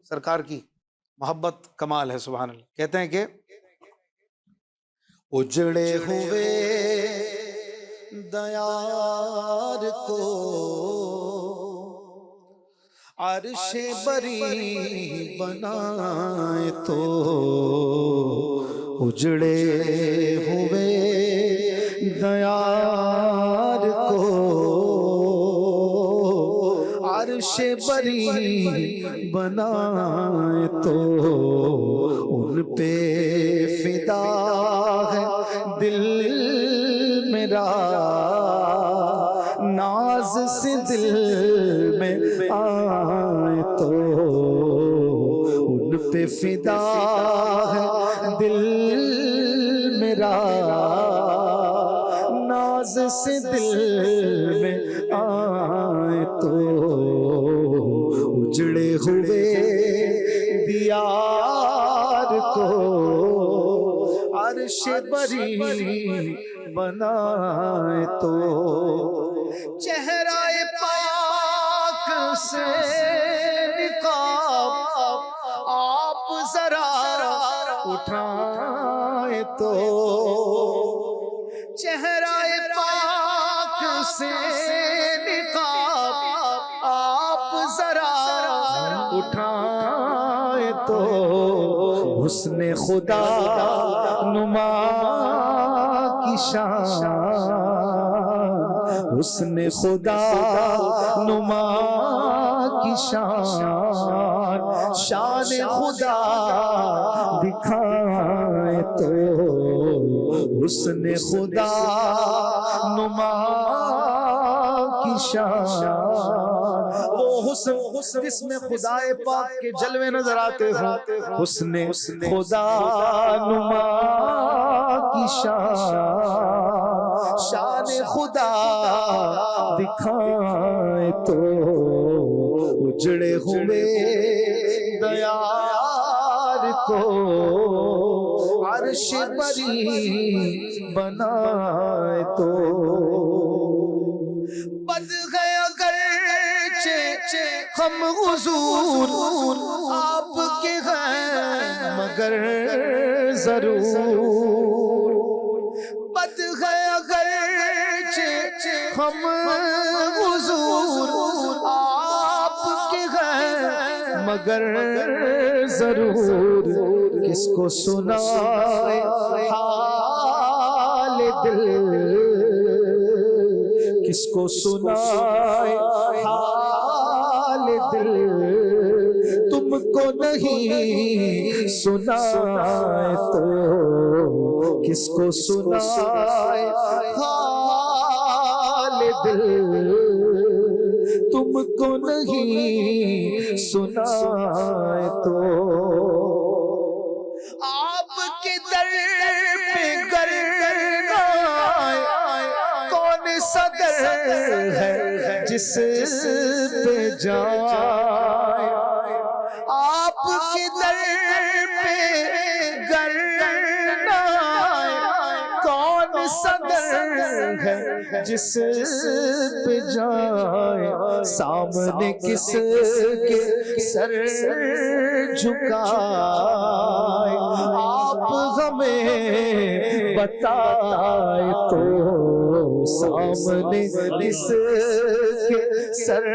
سرکار کی محبت کمال ہے۔ سبحان اللہ۔ کہتے ہیں کہ اجڑے ہوئے دیار کو عرش بری بنائے تو، اجڑے ہوئے دیار کو عرش بری بنائے تو، ان پہ فدا ہے دل ناز سے دل میں آئے تو ان پہ فدا ہے دل میرا، ناز سے دل میں آئے تو اجڑے ہوئے دیار کو عرش بری بنائے تو، چہرہ پاک سے نقاب آپ ذرا اٹھائے تو، چہرہ پاک سے نقاب آپ ذرا اٹھائے تو، حسن خدا نما کی شان، حسن خدا نما کی شان، شان خدا دکھائے تو، حسن خدا نما کی شان، وہ حسن جس میں خدا پاک کے جلوے نظر آتے ہوں، حسن خدا نما کی شان، شان خدا دکھائے تو اجڑے ہوئے دیار کو عرش بری بنائے تو، بد گئے اگرچہ ہم حضور آپ کے ہیں مگر ضرور، بد گئے اگرچہ ہم حضور آپ کے ہیں مگر ضرور، کس کو سنائے حال دل، کس کو سنائے حال دل، تم کو نہیں سنائے تو کس کو سنائے حال دل، تم کو نہیں سنائے تو، آپ کے در پہ گر آئے کون سا در ہے جس پہ جائے، آپ کے در پہ گر آئے کون سا در ہے جس پہ جائے، سامنے کس کے سر جھکائے، آپ ہمیں بتائے تو سامنے کس کے سر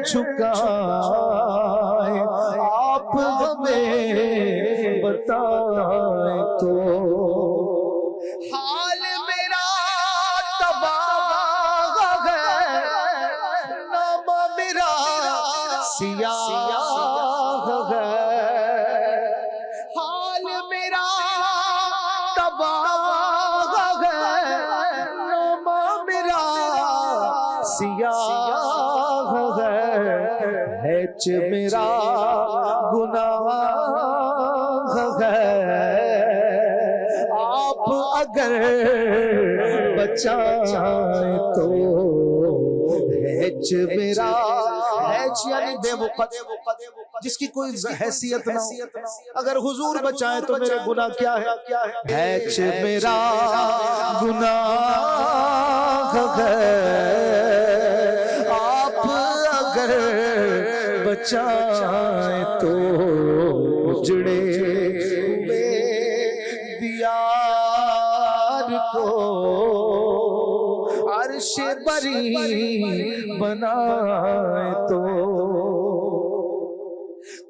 جھکائے، آپ ہمیں بتائے تو، حال میرا تباہ ہے نام میرا سیاہ ہے، حال میرا تباہ ہے نام میرا سیاہ ہے، میرا گناہ ہے، آپ اگر بچائیں تو، ہیچ میرا، ہیچ یعنی بے وقت، جس کی کوئی حیثیت نہ ہو، اگر حضور بچائیں تو میرے گناہ کیا ہے، ہیچ میرا گناہ ہے، آپ اگر بچائیں تو اجڑے ہوئے دیار کو عرش بری بنائے تو،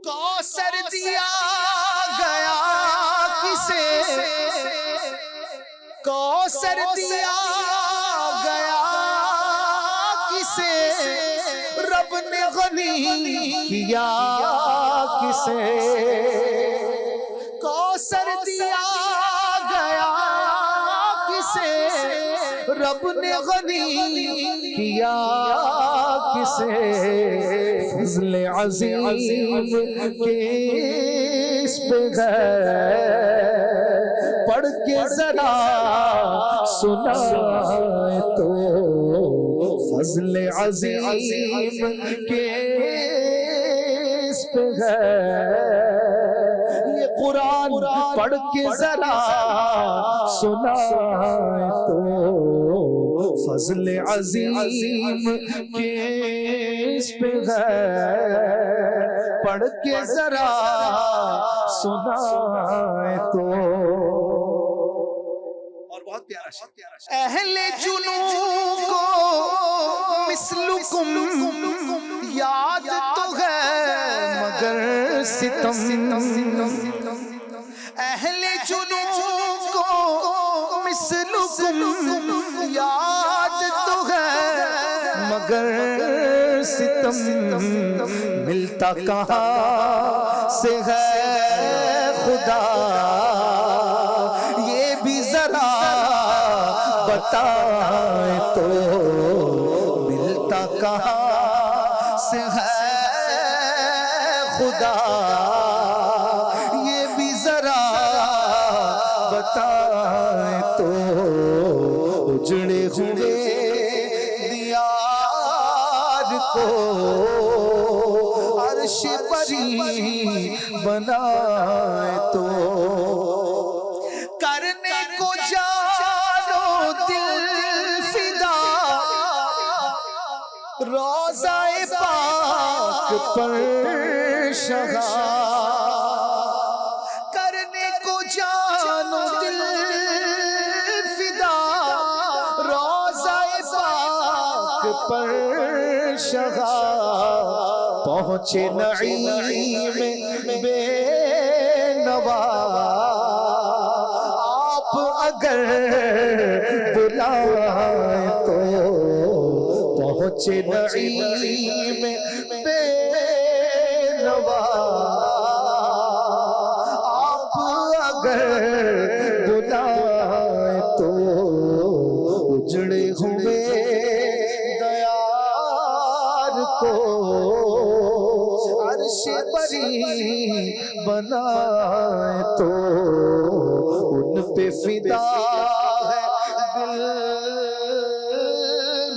کوثر دیا گیا کسے، کوثر دیا گیا کسے، رب نے غنی کیا کسے، کوثر دیا گیا کسے، رب نے غنی کیا کسے فضل عظیم کس پہ ہے پڑھ کے ذرا سنائے تو فضل عظیم کس پہ ہے یہ قرآن پڑھ کے ذرا سنائے تو فضل عظیم کس پہ ہے پڑھ کے ذرا سنائے تو اور بہت پیارا اہل جنون کو مثلکم یاد تو ہے مگر ستم اہل جنون کو مثلکم یاد تو ہے مگر ستم ملتا کہاں سے ہے خدا یہ بھی ذرا بتائے تو ملتا کہاں سے ہے خدا یہ بھی ذرا بتائے تو اجڑے ہوئے دیار کو عرش پری بنائے تو کرنے کو جانو دل فدا روضہ پاک پر شہا کرنے کو جانو دل فدا روضہ پاک پر شہا پہنچے نعیم بے نوا آپ اگر بلائے تو پہنچے نعیم بے نوا آپ اگر بلائے تو اجڑے ہوئے دیار کو عرش پری بنائے تو ان پہ فدا ہے دل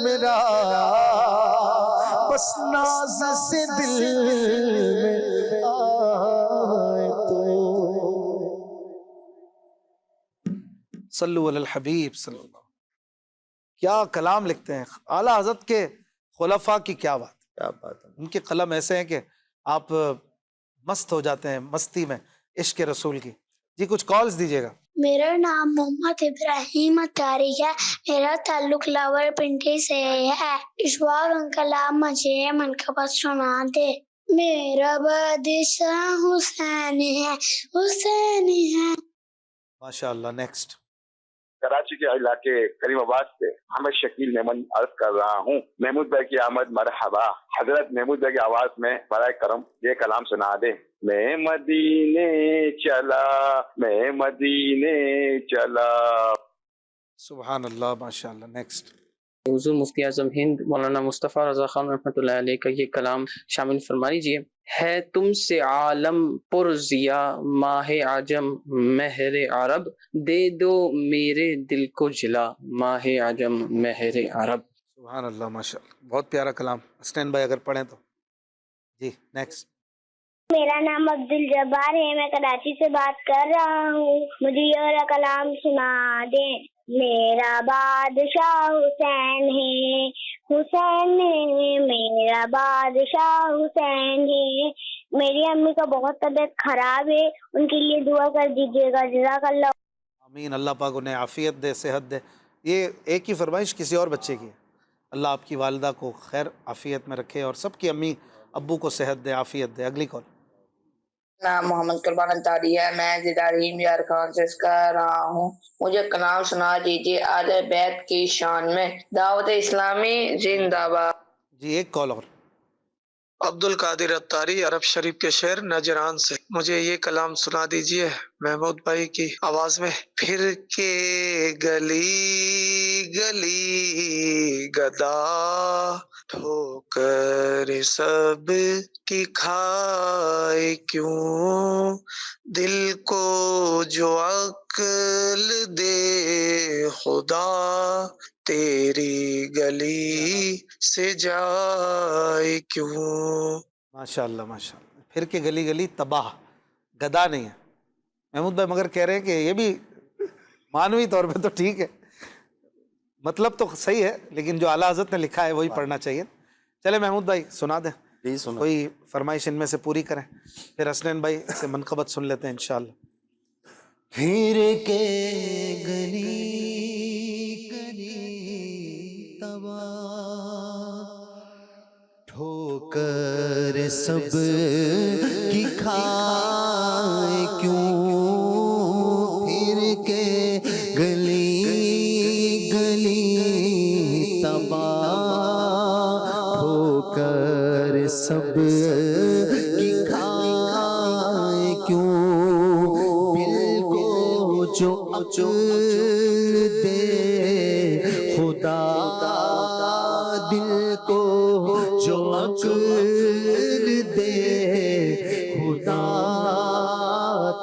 میرا بس ناز سے دل میں آئے تو صلو علی الحبیب صلی اللہ علیہ وسلم. کیا کلام لکھتے ہیں اعلیٰ حضرت کے خلفاء کی. کیا بات کیا بات ہے. ان کے قلم ایسے ہیں کہ آپ مست ہو جاتے ہیں مستی میں عشق رسول کی. جی کچھ کالز دیجیے گا. میرا نام محمد ابراہیم اطاری ہے. میرا تعلق لاور پنڈی سے ہے. اشواق کلام مجھے منقبت سنا دے. میرا بادشاہ حسین ہے حسین ہے. ماشاء اللہ. نیکسٹ. کراچی کے علاقے کریم آباد سے حمد شکیل میمن عرض کر رہا ہوں. محمود بھائی کی آمد مرحبا. حضرت محمود بھائی کی آواز میں برائے کرم یہ کلام سنا دے. میں مدینے چلا میں مدینے چلا. سبحان اللہ. ماشاء اللہ. نیکسٹ. حضور مفتی اعظم ہند مولانا مصطفیٰ رضا خان رحمۃ اللہ علیہ کا یہ کلام شامل فرما لیجیے. ہے تم سے عالم پر ضیا ماہ عجم مہر عرب دے دو میرے دل کو جلا ماہ عجم مہر عرب. سبحان اللہ. ماشاء اللہ. بہت پیارا کلام. حسنین بھائی اگر پڑھیں تو. جی نیکسٹ. میرا نام عبد الجبار ہے. میں کراچی سے بات کر رہا ہوں. مجھے یہ والا کلام سنا دیں. میرا بادشاہ حسین ہے حسین ہے میرا بادشاہ حسین ہے. میری امی کا بہت طبیعت خراب ہے. ان کے لیے دعا کر دیجیے گا. جزاک اللہ. آمین. اللہ پاک انہیں عافیت دے صحت دے. یہ ایک ہی فرمائش کسی اور بچے کی ہے. اللہ آپ کی والدہ کو خیر عافیت میں رکھے اور سب کی امی ابو کو صحت دے عافیت دے. اگلی کال. نام محمد قربان انصاری ہے. میں زداریم یار خان سے کر رہا ہوں. مجھے کلام سنا دیجیے اہل بیت کی شان میں. دعوت اسلامی زندہ باد. جی ایک کال اور. عبد القادر اتاری، عرب شریف کے شہر نجران سے۔ مجھے یہ کلام سنا دیجئے محمود بھائی کی آواز میں۔ پھر کے گلی گلی گدا ٹھوکر سب کی کھائے کیوں، دل کو جو عقل دے خدا تیری گلی سے جائے کیوں۔ ماشاءاللہ ماشاءاللہ، پھر کے گلی گلی تباہ، گدا نہیں ہے محمود بھائی، مگر کہہ رہے ہیں کہ یہ بھی معنوی طور پہ تو ٹھیک ہے، مطلب تو صحیح ہے، لیکن جو اعلیٰ حضرت نے لکھا ہے وہی پڑھنا چاہیے۔ چلے محمود بھائی سنا دیں، کوئی فرمائش ان میں سے پوری کریں، پھر حسنین بھائی سے منقبت سن لیتے ہیں انشاءاللہ۔ پھر کے گلی گلی تباہ ٹھوکر سب کی کھائے کیوں، پھر کے گلی گلی تباہ ٹھوکر سب کی کھائے کیوں، جو عقل دے خدا دل کو، جو عقل دے خدا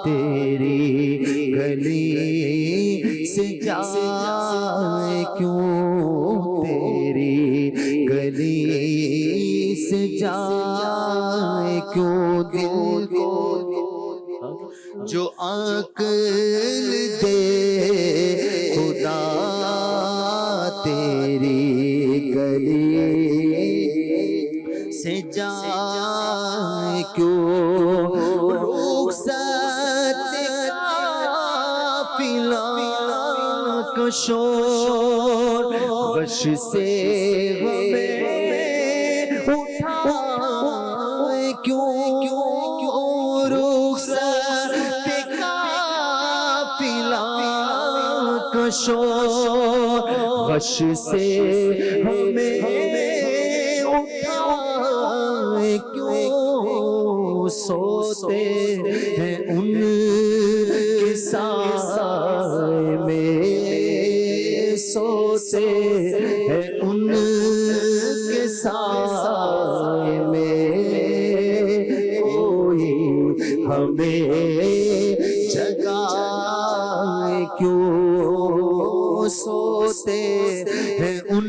تیری گلی سے جائے کیوں، تیری گلی سے جائے کیوں، دل کو جو عقل دے خدا تیری گلی سے جائے کیوں، رخصت قافلہ کا شور غش سے ہمیں اٹھائے کیوں، شور غش سے ہمیں اٹھائے کیوں، سوتے ہیں ان کے سائے میں، سوتے ہیں ان کے سائے میں، کوئی ہمیں جگائے کیوں، سوتے ہیں ان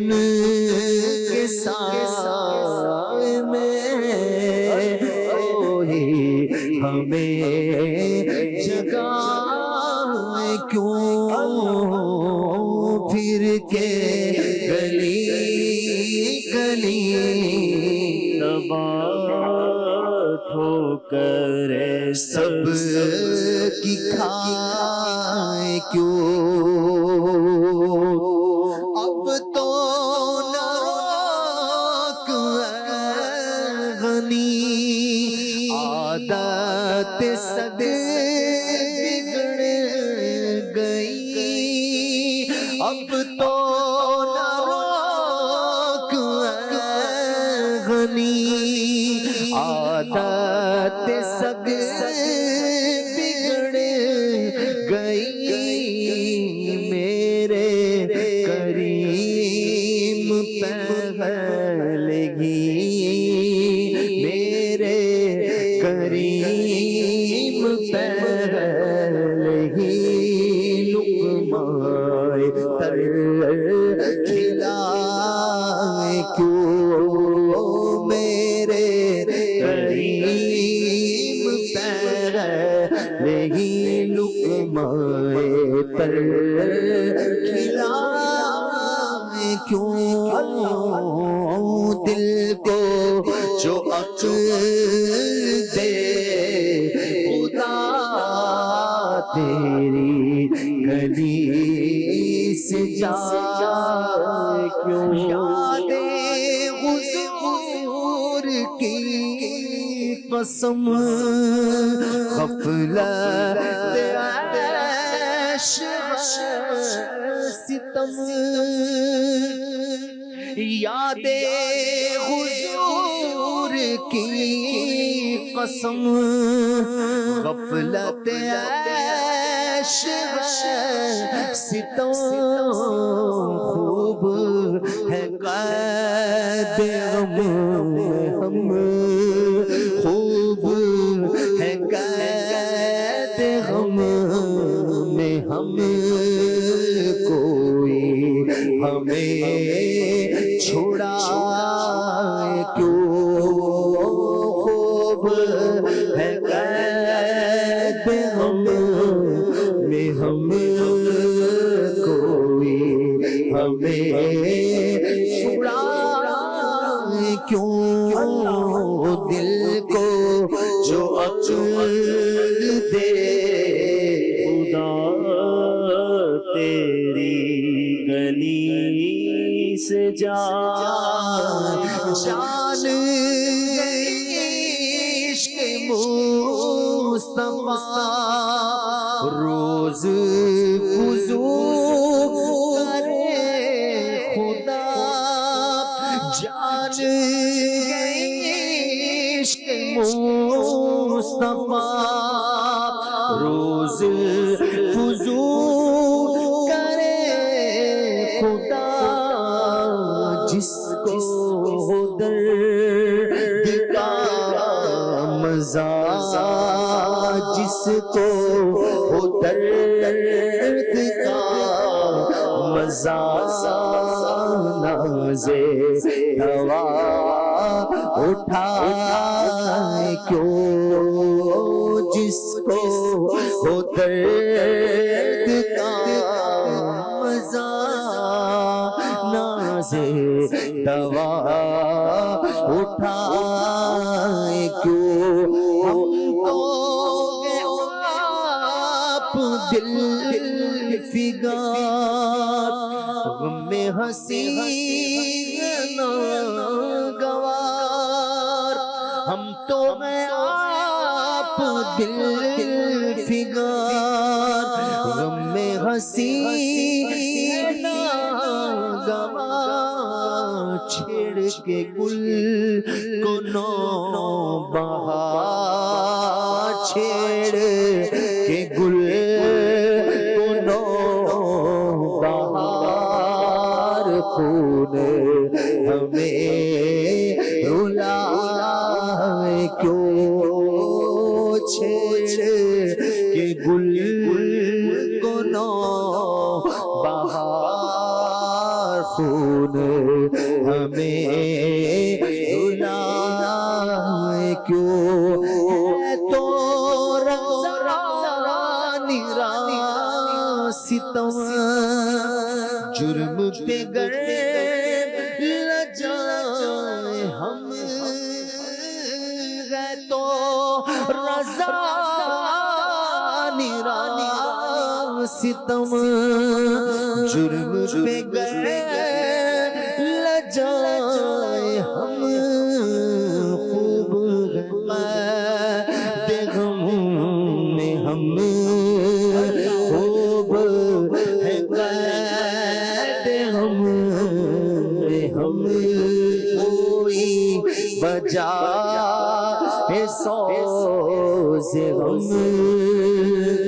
کے سائے میں، کوئی ہمیں جگائے کیوں، پھر کے گلی گلی تباہ ٹھوکر سب کی کھائے کیوں، اب تو نہ روک اے غنی، عادت سب بگڑ گئی، اب تو نہ روک اے غنی، عادت سب بگڑ گئی، میرے کریم پہلگی، میرے کریم پہلگی، لقمۂ تر کھلائے کیوں، میرے کریم پہلگی، لقمۂ تر کھلائے کیوں، دل کو جو عقل دے خدا تیری گلی سے جائے کیوں، یاد حضور کی قسم غفلت عیش ستم، یاد حضور کی قسم غفلت عیش ہے ستم خوب ہے قید غم میں ہم خوب ہے قید غم میں ہم کوئی ہمیں چھڑائے کیوں خوب ہے قید غم میں ہم کوئی ہمیں چھڑائے کیوں دل کو جو عقل دے خدا تیری گلی سے جان عشق مصطفیٰ روز وضو کرے خدا جان عشق مصطفیٰ روز وضو کرے خدا جس کو درد کا مزہ جس کو درد کا مزہ نازے دوا اٹھائے کیوں جس کو درد کا مزہ نازے دوا اٹھائے کیوں آپ دل فگار غم حسین گوار ہم تو ہیں آپ دل فگار غم حسین گوار چھیڑ کے گل کو نو بہار چھیڑ کے گل کو نو بہار خون ہمیں رلائے کیوں چھیڑ کے گل کو نو بہار خون ہمیں رلائے کیوں تو ستم جرم پہ گر لجائے ہم ہے تو رضا نرا ستم جرم پہ گر لجائے ہم خوب قید غم میں ہم بجا سوز غم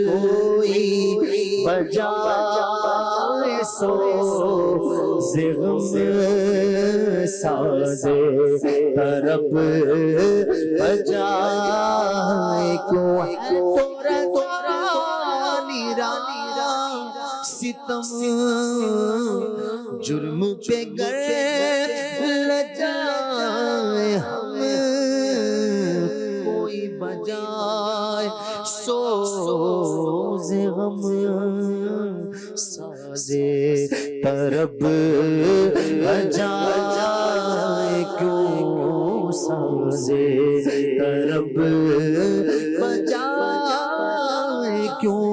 کوئی بجا سوز غم ساز طرب بجائے کیوں تورا نیرا ستم جرم پہ گر لجائے ہم کوئی بجائے سوز غم سازے طرب بجائے کیوں سازے طرب بجائے کیوں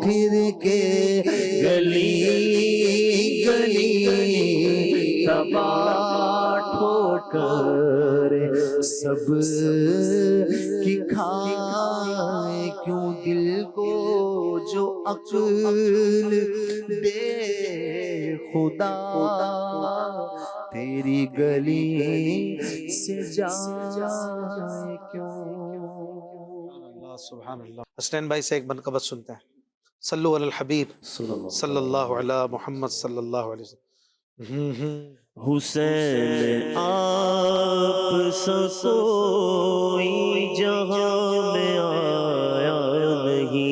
پھر کے گلی گلی تباہ ٹھوکر سب کی کھائے کیوں دل کو جو عقل دے خدا تیری گلی سے جائے کیوں. اللہ سبحان اللہ. حسنین بھائی سے ایک منقبت سنتے ہیں. صلو علی الحبیب صلی اللہ علی محمد صلی اللہ علیہ وسلم. حسین آپ سا کوئی جہاں میں آیا نہیں،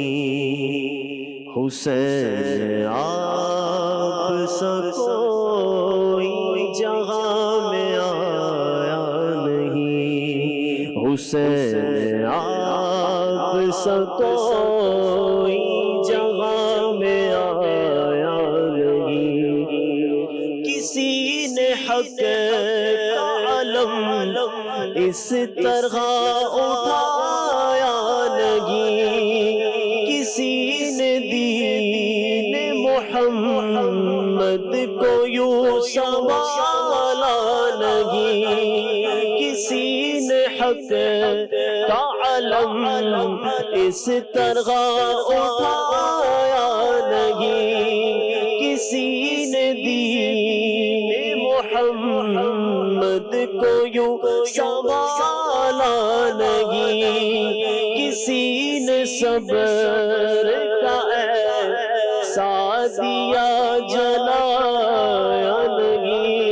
حسین آپ سا کوئی جہاں میں آیا نہیں، حسین آپ سا کوئی جہاں میں آیا نہیں، کسی نے حق کا علم اس طرح اٹھایا نہیں، کسی نے دین محمد کو یوں سنبھالا نہیں، کسی نے حق کا علم اس طرح اٹھایا نہیں، کسی نے دین محمد کو یوں سنبھالا نہیں، کسی نے صبر کا احساس دیا جلایا نہیں،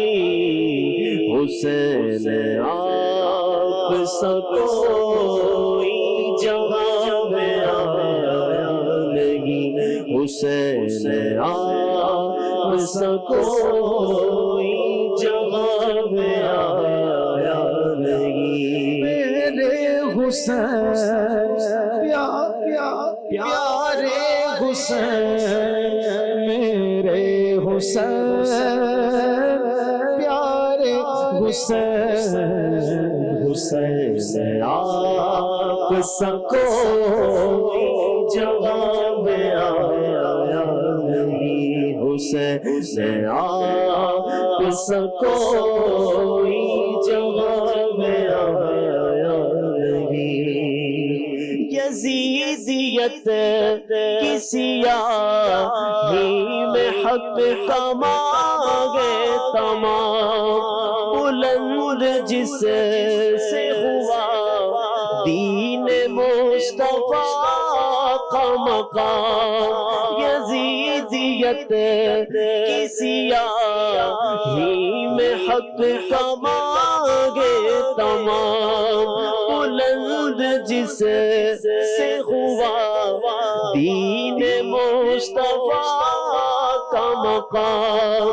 حسین آپ سا کوئی جہاں میں آیا نہیں، حسین آپ سا کوئی جہاں میں آیا نہیں. میرے حسین پیارے حسین، میرے حسین پیارے حسین، حسین آپ سا کوئی جہاں میں آیا نہیں، حسین آپ سا کوئی جہاں میں آیا نہیں. یزیدیت کی سیاہی میں حق کما گئے تمام، بلند جس سے ہوا دین مصطفیٰ کا مقام، یزیدیت کی سیاہی میں حق کما گئے تمام، بلند جس سے ہوا دین مصطفیٰ کا مقام،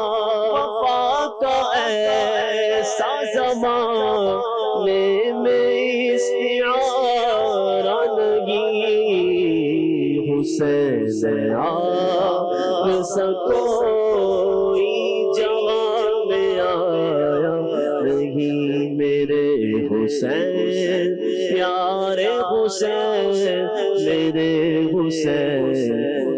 وفا کا ایسا زمانے میں استعارہ نہیں، حسین آپ سا کوئی جہاں میں آیا نہیں، میرے حسین پیارے حسین، میرے حسین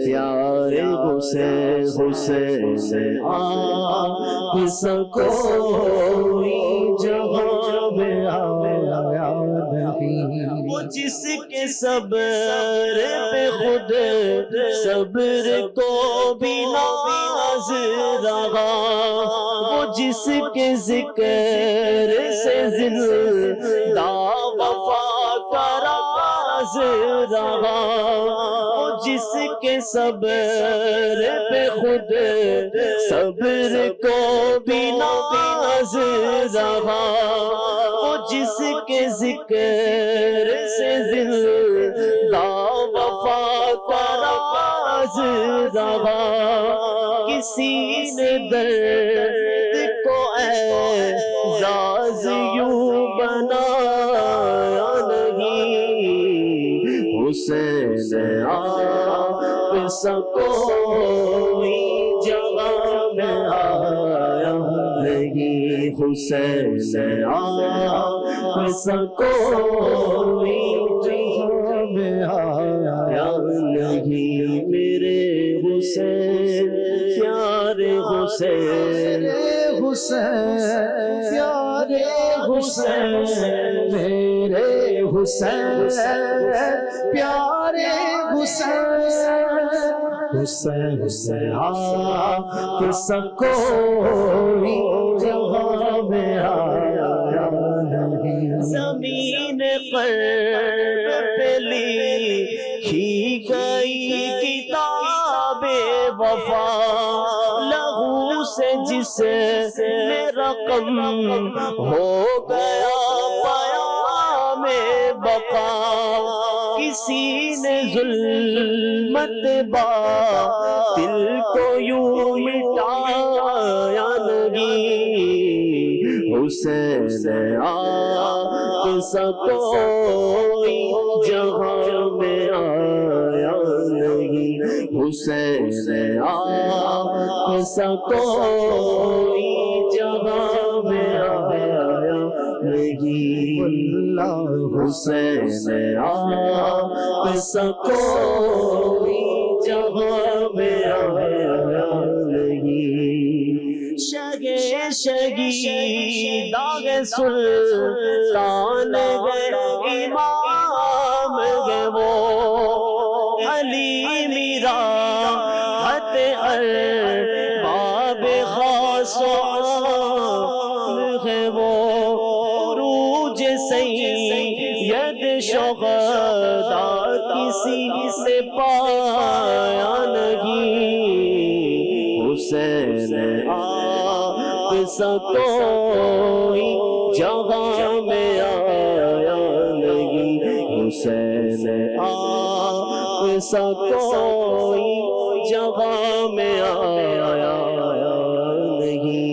پیارے حسین، حسین آپ سا کوئی جہاں میں آیا نہیں. وہ جس کے صبر پہ خود صبر کو بھی ناز رہا، وہ جس کے ذکر سے زندہ وفا کا راز رہا، وہ جس کے صبر پہ خود صبر کو بھی ناز رہا، وہ جس کے ذکر سے زندہ وفا کا راز رہا، کسی نے درد کو اعزاز یوں بنایا نہیں، حسین آپ سا کوئی جہاں میں آیا نہیں، حسین آپ سا کوئی جہاں میں آیا نہیں، میرے حسین پیارے حسین، حسین پیارے حسین، میرے حسین پیارے حسین. حسین سے آپ سکوئی جہاں میں آیا نہیں زمین پر پہ لکھی گئی کتاب وفا لہو سے جس میں رقم ہو گیا پیام بقا کسی نے ظلمت باطل کو یوں مٹایا نہیں حسین آپ سا کوئی جہاں میں آیا نہیں حسین آپ سا کوئی جہاں میں آیا نہیں اللہ حسین آپ سا کوئی جہاں میں آیا نہیں شگی داغ سلطان گئے امام گئے وہ علی میرا حت ارباب خاص و عام ہے وہ عروج سید شہداء کسی سے پایا نہیں حسین آپ سا کوئی جہاں میں آیا نہیں حسین آپ سا کوئی جہاں میں آیا نہیں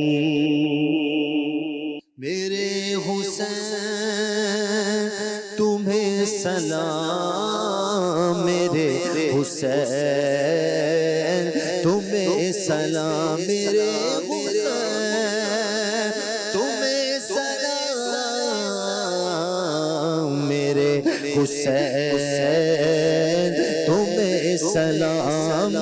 میرے حسین تمہیں سلام میرے حسین تمہیں سلام میرے حسین تمہیں سلام میرے حسین تمہیں سلام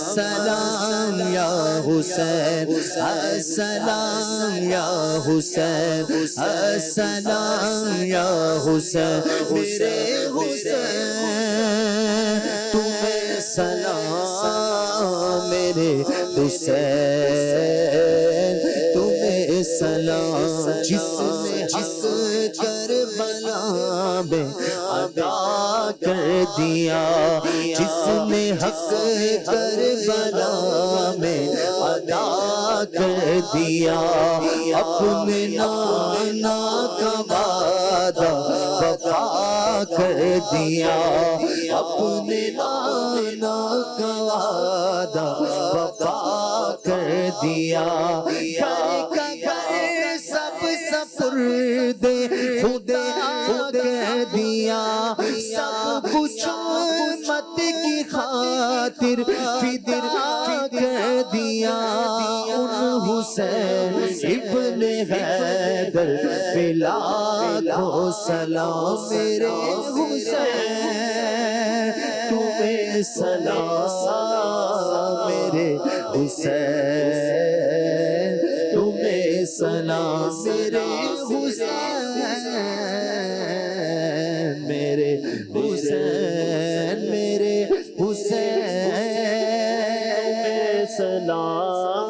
سلام یا حسین السلام یا حسین السلام یا حسین میرے حسین تمہیں سلام میرے حسین تمہیں سلام جس نے حق کربلا میں ادا کر دیا جس نے حق کربلا میں ادا کر دیا اپنے نانا کا وعدہ وفا کر دیا اپنے نانا کا وعدہ وفا کر دیا گھر کا گھر سب سپرد خدا کہہ دیا سب کچھ مت کی خاطر فدا کہہ دیا ان حسین ابن حیدر پہ لاکھوں سلام میرے حسین تمہیں سلام میرے حسین تمہیں سلام میرے حسین میرے حسین میرے حسین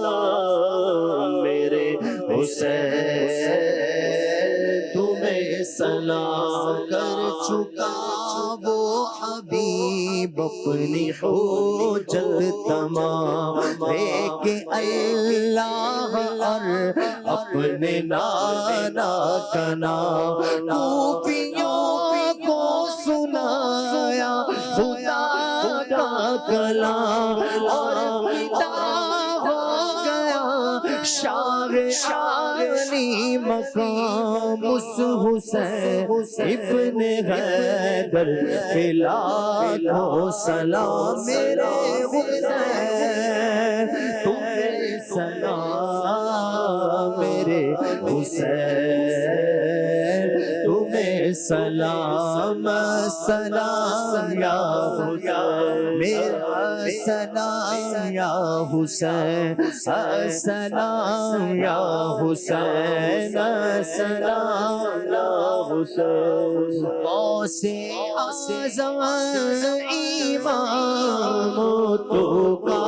سلام میرے حسین تمہیں سلام کر چکا وہ حبیب اپنی حجت تمام کہ اللہ اور اپنے نانا کا نام کوفیوں کو سنایا خدا کا کلام اور فدا ہو گیا شاہ علی مقام اس حسین ابن حیدر پہ لاکھوں سلام میرے حسین تمہیں سلام میرے حسین تمہیں سلام سلام یا حسین میرا سلام یا حسین سلام یا حسین سلام یا حسین غوث اعظم امام تو کا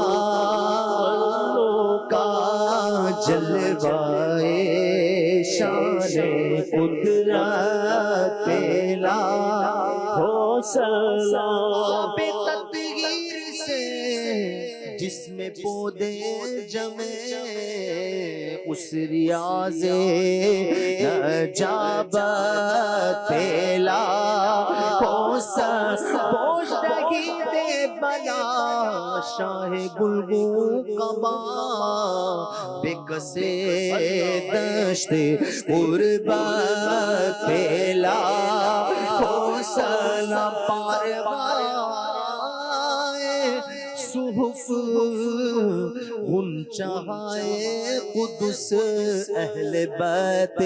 جلوائے شان قدرت لا ہو سلام تطہیر سے جس میں پودے جمے اس ریاض نجابت لا ہو پوشدگی دے بلا شاہ گلگو کبا بے کسے دشت قربت پیلا ہو سلام پاروائے صحف غنچہائے قدس اہل بیت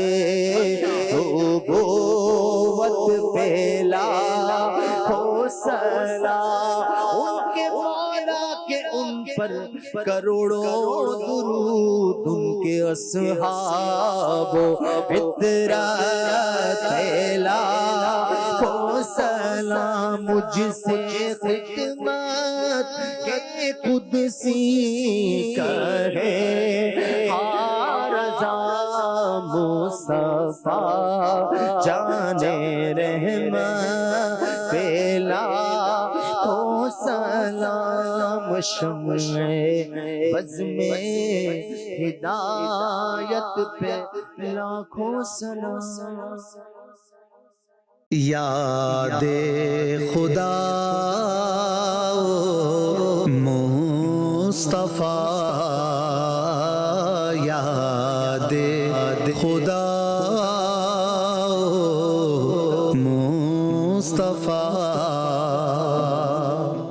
نبوت پیلا ہو سلام ان کے مولا کے ان پر کروڑوں درود ان کے اصحاب و فطرت پیلا ہو سلام مجھ سے خدمت کے قدسی کہے رضا مصطفیٰ جانے رحمت پیلا ہو سلام شمع بز میں ہدایت پہ لاکھوں سلام یاد خدا مصطفیٰ یاد خدا